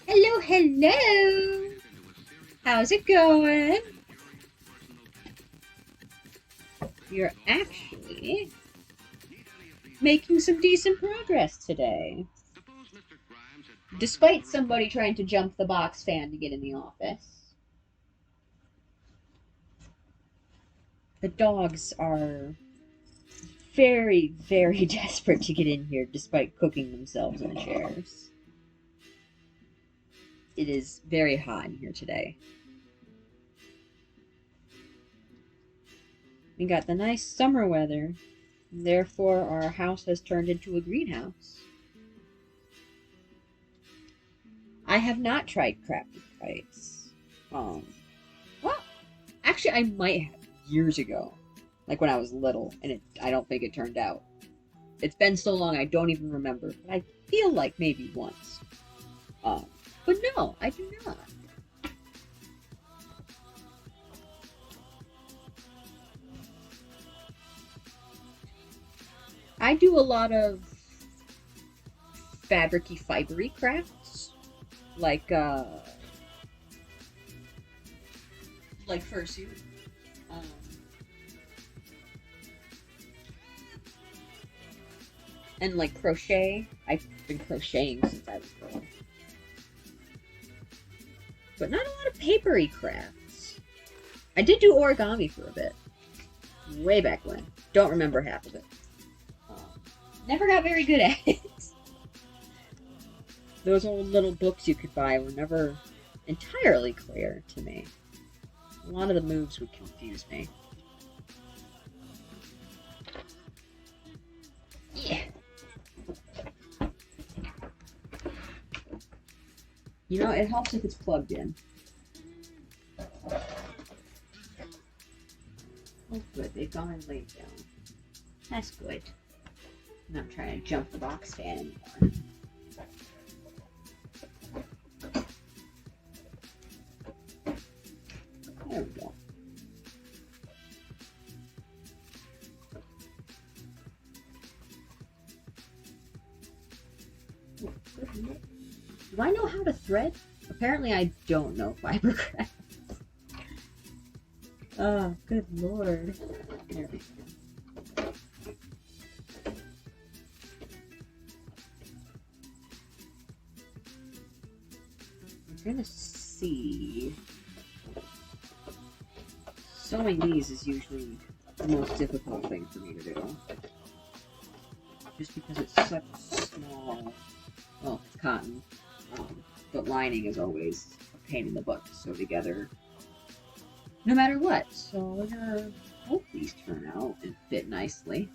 Hello, hello! How's it going? You're actually making some decent progress today. Despite somebody trying to jump the box fan to get in the office. The dogs are very, very desperate to get in here despite cooking themselves in the chairs. It is very hot in here today. We got the nice summer weather. Therefore, our house has turned into a greenhouse. I have not tried crappy kites. Well, actually, I might have years ago. Like when I was little, and I don't think it turned out. It's been so long I don't even remember, but I feel like maybe once. But no, I do not. I do a lot of fabricy, fibery crafts, like fursuit. And like crochet. I've been crocheting since I was little. But not a lot of papery crafts. I did do origami for a bit. Way back when. Don't remember half of it. Never got very good at it. Those old little books you could buy were never entirely clear to me. A lot of the moves would confuse me. Yeah. You know, it helps if it's plugged in. Oh, good. They've gone and laid down. That's good. I'm not trying to jump the box fan anymore. There we go. Do I know how to thread? Apparently I don't know fibercraft. Oh, good lord. There we go. I'm gonna see. Sewing these is usually the most difficult thing for me to do. Just because it's such small. Well, it's cotton. But lining is always a pain in the butt to sew together. No matter what. So we're gonna hope these turn out and fit nicely.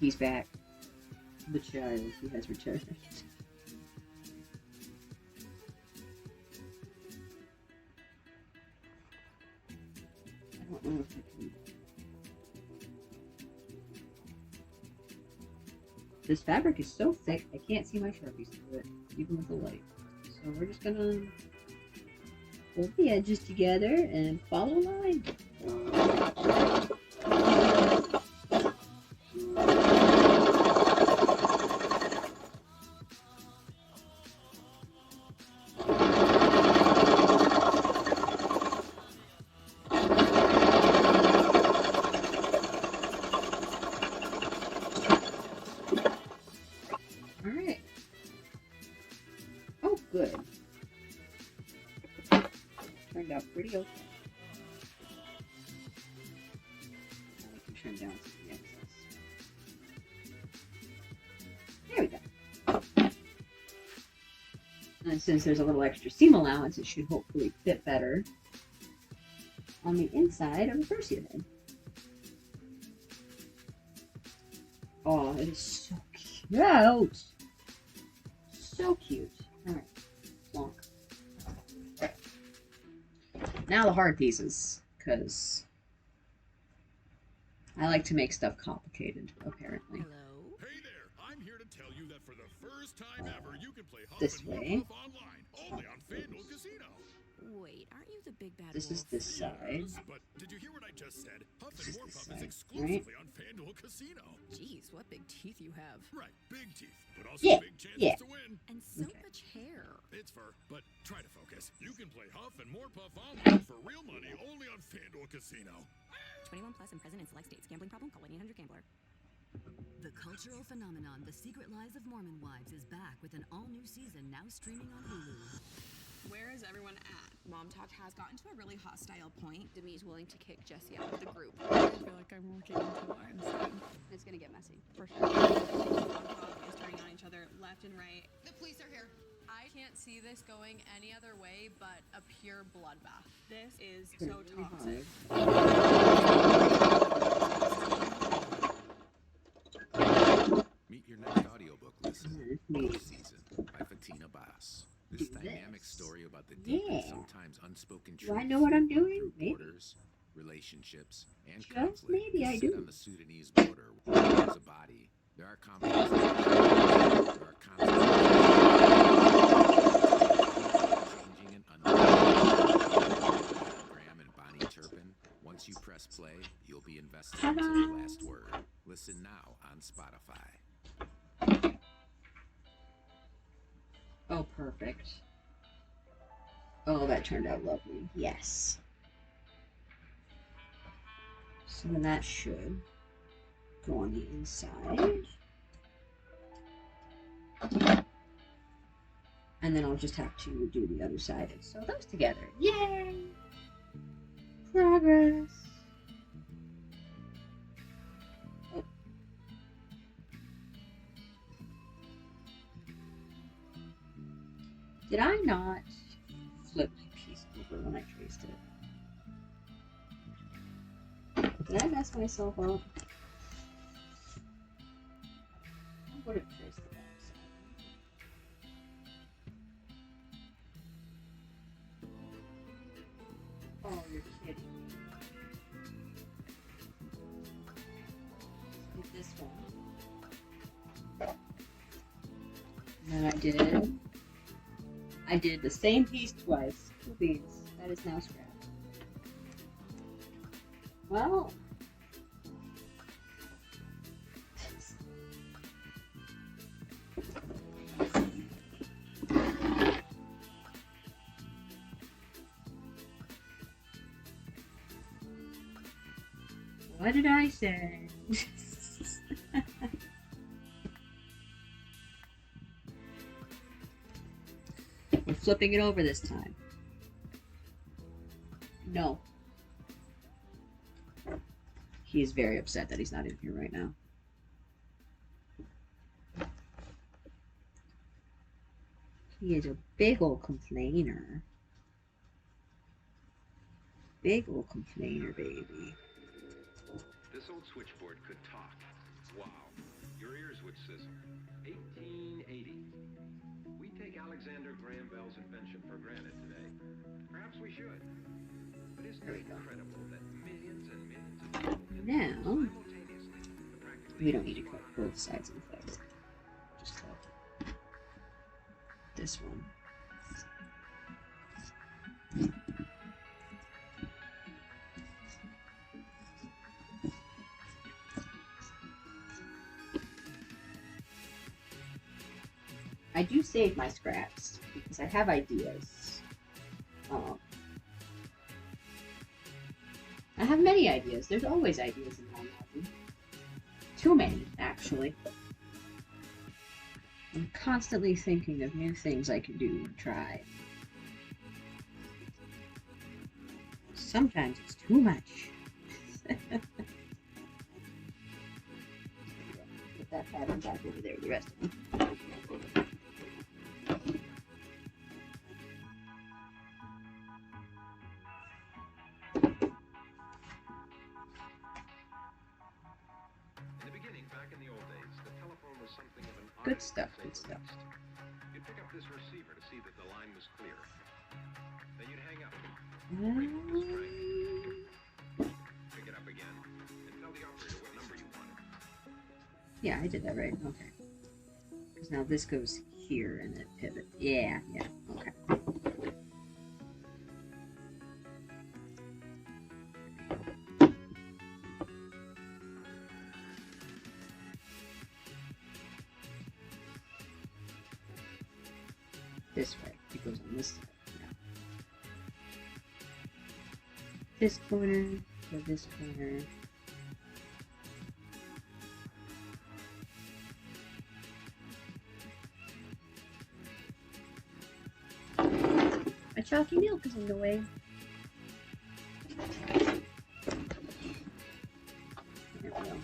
He's back. The child, he has returned. I don't know if I can. This fabric is so thick, I can't see my Sharpies through it, even with the light. So we're just gonna hold the edges together and follow a line. Pretty okay. Now we can trim down some of the excess. There we go. And since there's a little extra seam allowance, it should hopefully fit better on the inside of the fursuit head. Oh, it is so cute. So cute. Alright. Plonk. Now the hard pieces, because I like to make stuff complicated, apparently. Hello? Hey there, I'm here to tell you that for the first time ever, you can play Huff this and way. Puff online, only on FanDuel Casino. Wait, aren't you the big bad This is this side. But did you hear what I just said? Huff This and is More this Puff side, is right? exclusively on FanDuel Casino. Jeez, what big teeth you have. Right, big teeth, but also Yeah, big chances yeah. to win. And so much hair. It's fur, but try to focus. You can play Huff and More Puff online for real money only on FanDuel Casino. 21 plus and present in select states. Gambling problem? Call 1-800-GAMBLER. The cultural phenomenon The Secret Lives of Mormon Wives is back with an all-new season now streaming on Hulu. Where is everyone at? Mom Talk has gotten to a really hostile point. Demi's willing to kick Jesse out of the group. I feel like I'm working into lines. It's gonna get messy, for sure. Mom Talk is turning on each other left and right. The police are here. I can't see this going any other way but a pure bloodbath. This is so toxic. Meet your next audiobook listener, Season by Fatina Bass. This do dynamic this. story about the deep and Yeah. sometimes unspoken Do I truths know what I'm that run doing? through Maybe. borders, relationships, and Just conflict maybe I is do. set on the Sudanese border. Where there's a body, there are conflicts. There are consequences. Changing and unfolding. Graham and Bonnie Turpin. Once you press play, you'll be invested until the last word. Listen now on Spotify. Oh, perfect. Oh, that turned out lovely. Yes. So then that should go on the inside. And then I'll just have to do the other side and sew those together. Yay! Progress! Oh. Did I not flip the piece over when I traced it? Did I mess myself up? I would have traced the back side. Oh, you're kidding me. Get this one. And then I did the same piece twice. Two beads. That is now scrapped. Well, what did I say? We're flipping it over this time. No. He is very upset that he's not in here right now. He is a big old complainer. Big old complainer, baby. This old switchboard could talk. Wow. Your ears would sizzle. 1880. We take Alexander Graham Bell's invention for granted today. Perhaps we should. But isn't it incredible that millions and millions of people Now, simultaneously, we don't need to cut both sides of the face. Just cut this one. I do save my scraps because I have ideas. I have many ideas. There's always ideas in my hobby. Too many, actually. I'm constantly thinking of new things I can do and try. Sometimes it's too much. Put that pattern back over there, the rest of them. Good stuff, good stuff. You'd pick up this receiver to see that the line was clear. Then you'd hang up. Pick it up again and tell the operator what number you wanted. Yeah, I did that right. Okay. Because now this goes here and it pivots. Yeah, okay. This way. It goes on this side. Yeah. This corner to this corner. My chalky milk is in the way. There we go.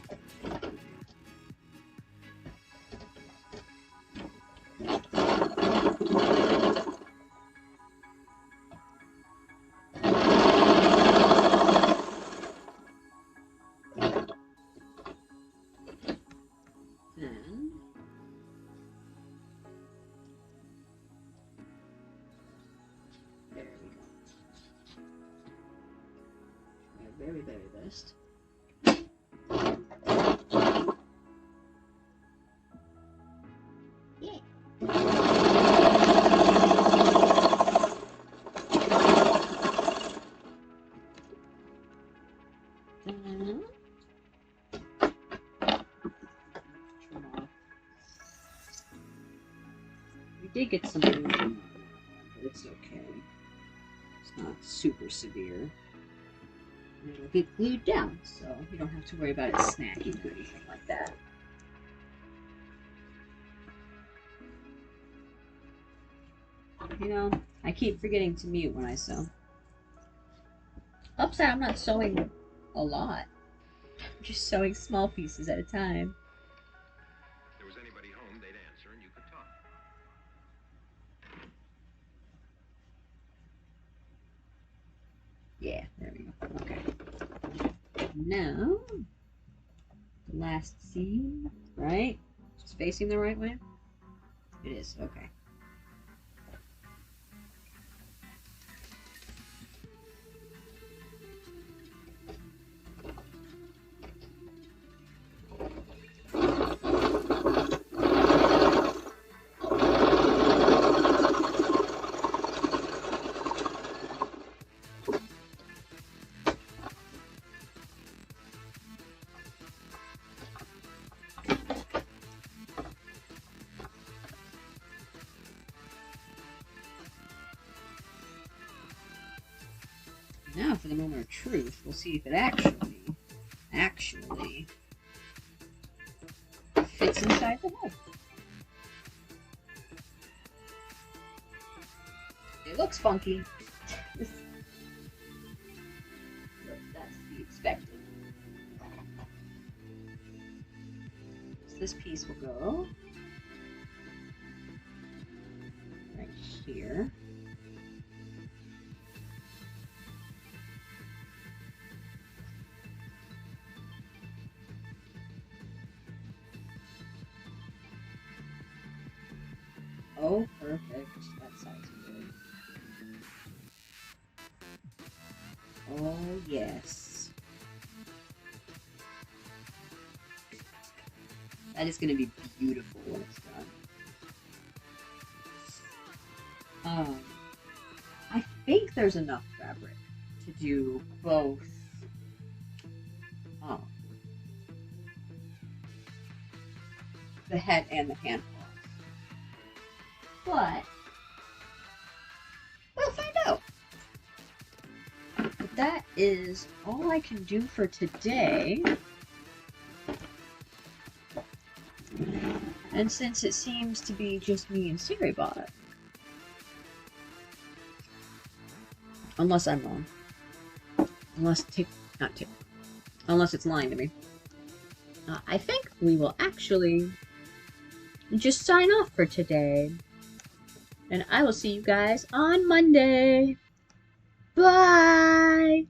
very best. Yeah. We did get some movement, but it's okay. It's not super severe. And it'll get glued down, so you don't have to worry about it snagging or anything like that. You know, I keep forgetting to mute when I sew. Upside, I'm not sewing a lot. I'm just sewing small pieces at a time. If there was anybody home, they'd answer and you could talk. Yeah, there we go. Okay. Now, the last seam, right? Just facing the right way? It is, okay. Now for the moment of truth, we'll see if it actually fits inside the hole. It looks funky. But that's to be expected. So this piece will go right here. Oh, perfect. That side's good. Oh, yes. That is going to be beautiful when it's done. I think there's enough fabric to do both. The head and the hand paws. But we'll find out. But that is all I can do for today. And since it seems to be just me and Siribot, unless I'm wrong, unless it's lying to me, I think we will actually just sign off for today. And I will see you guys on Monday. Bye!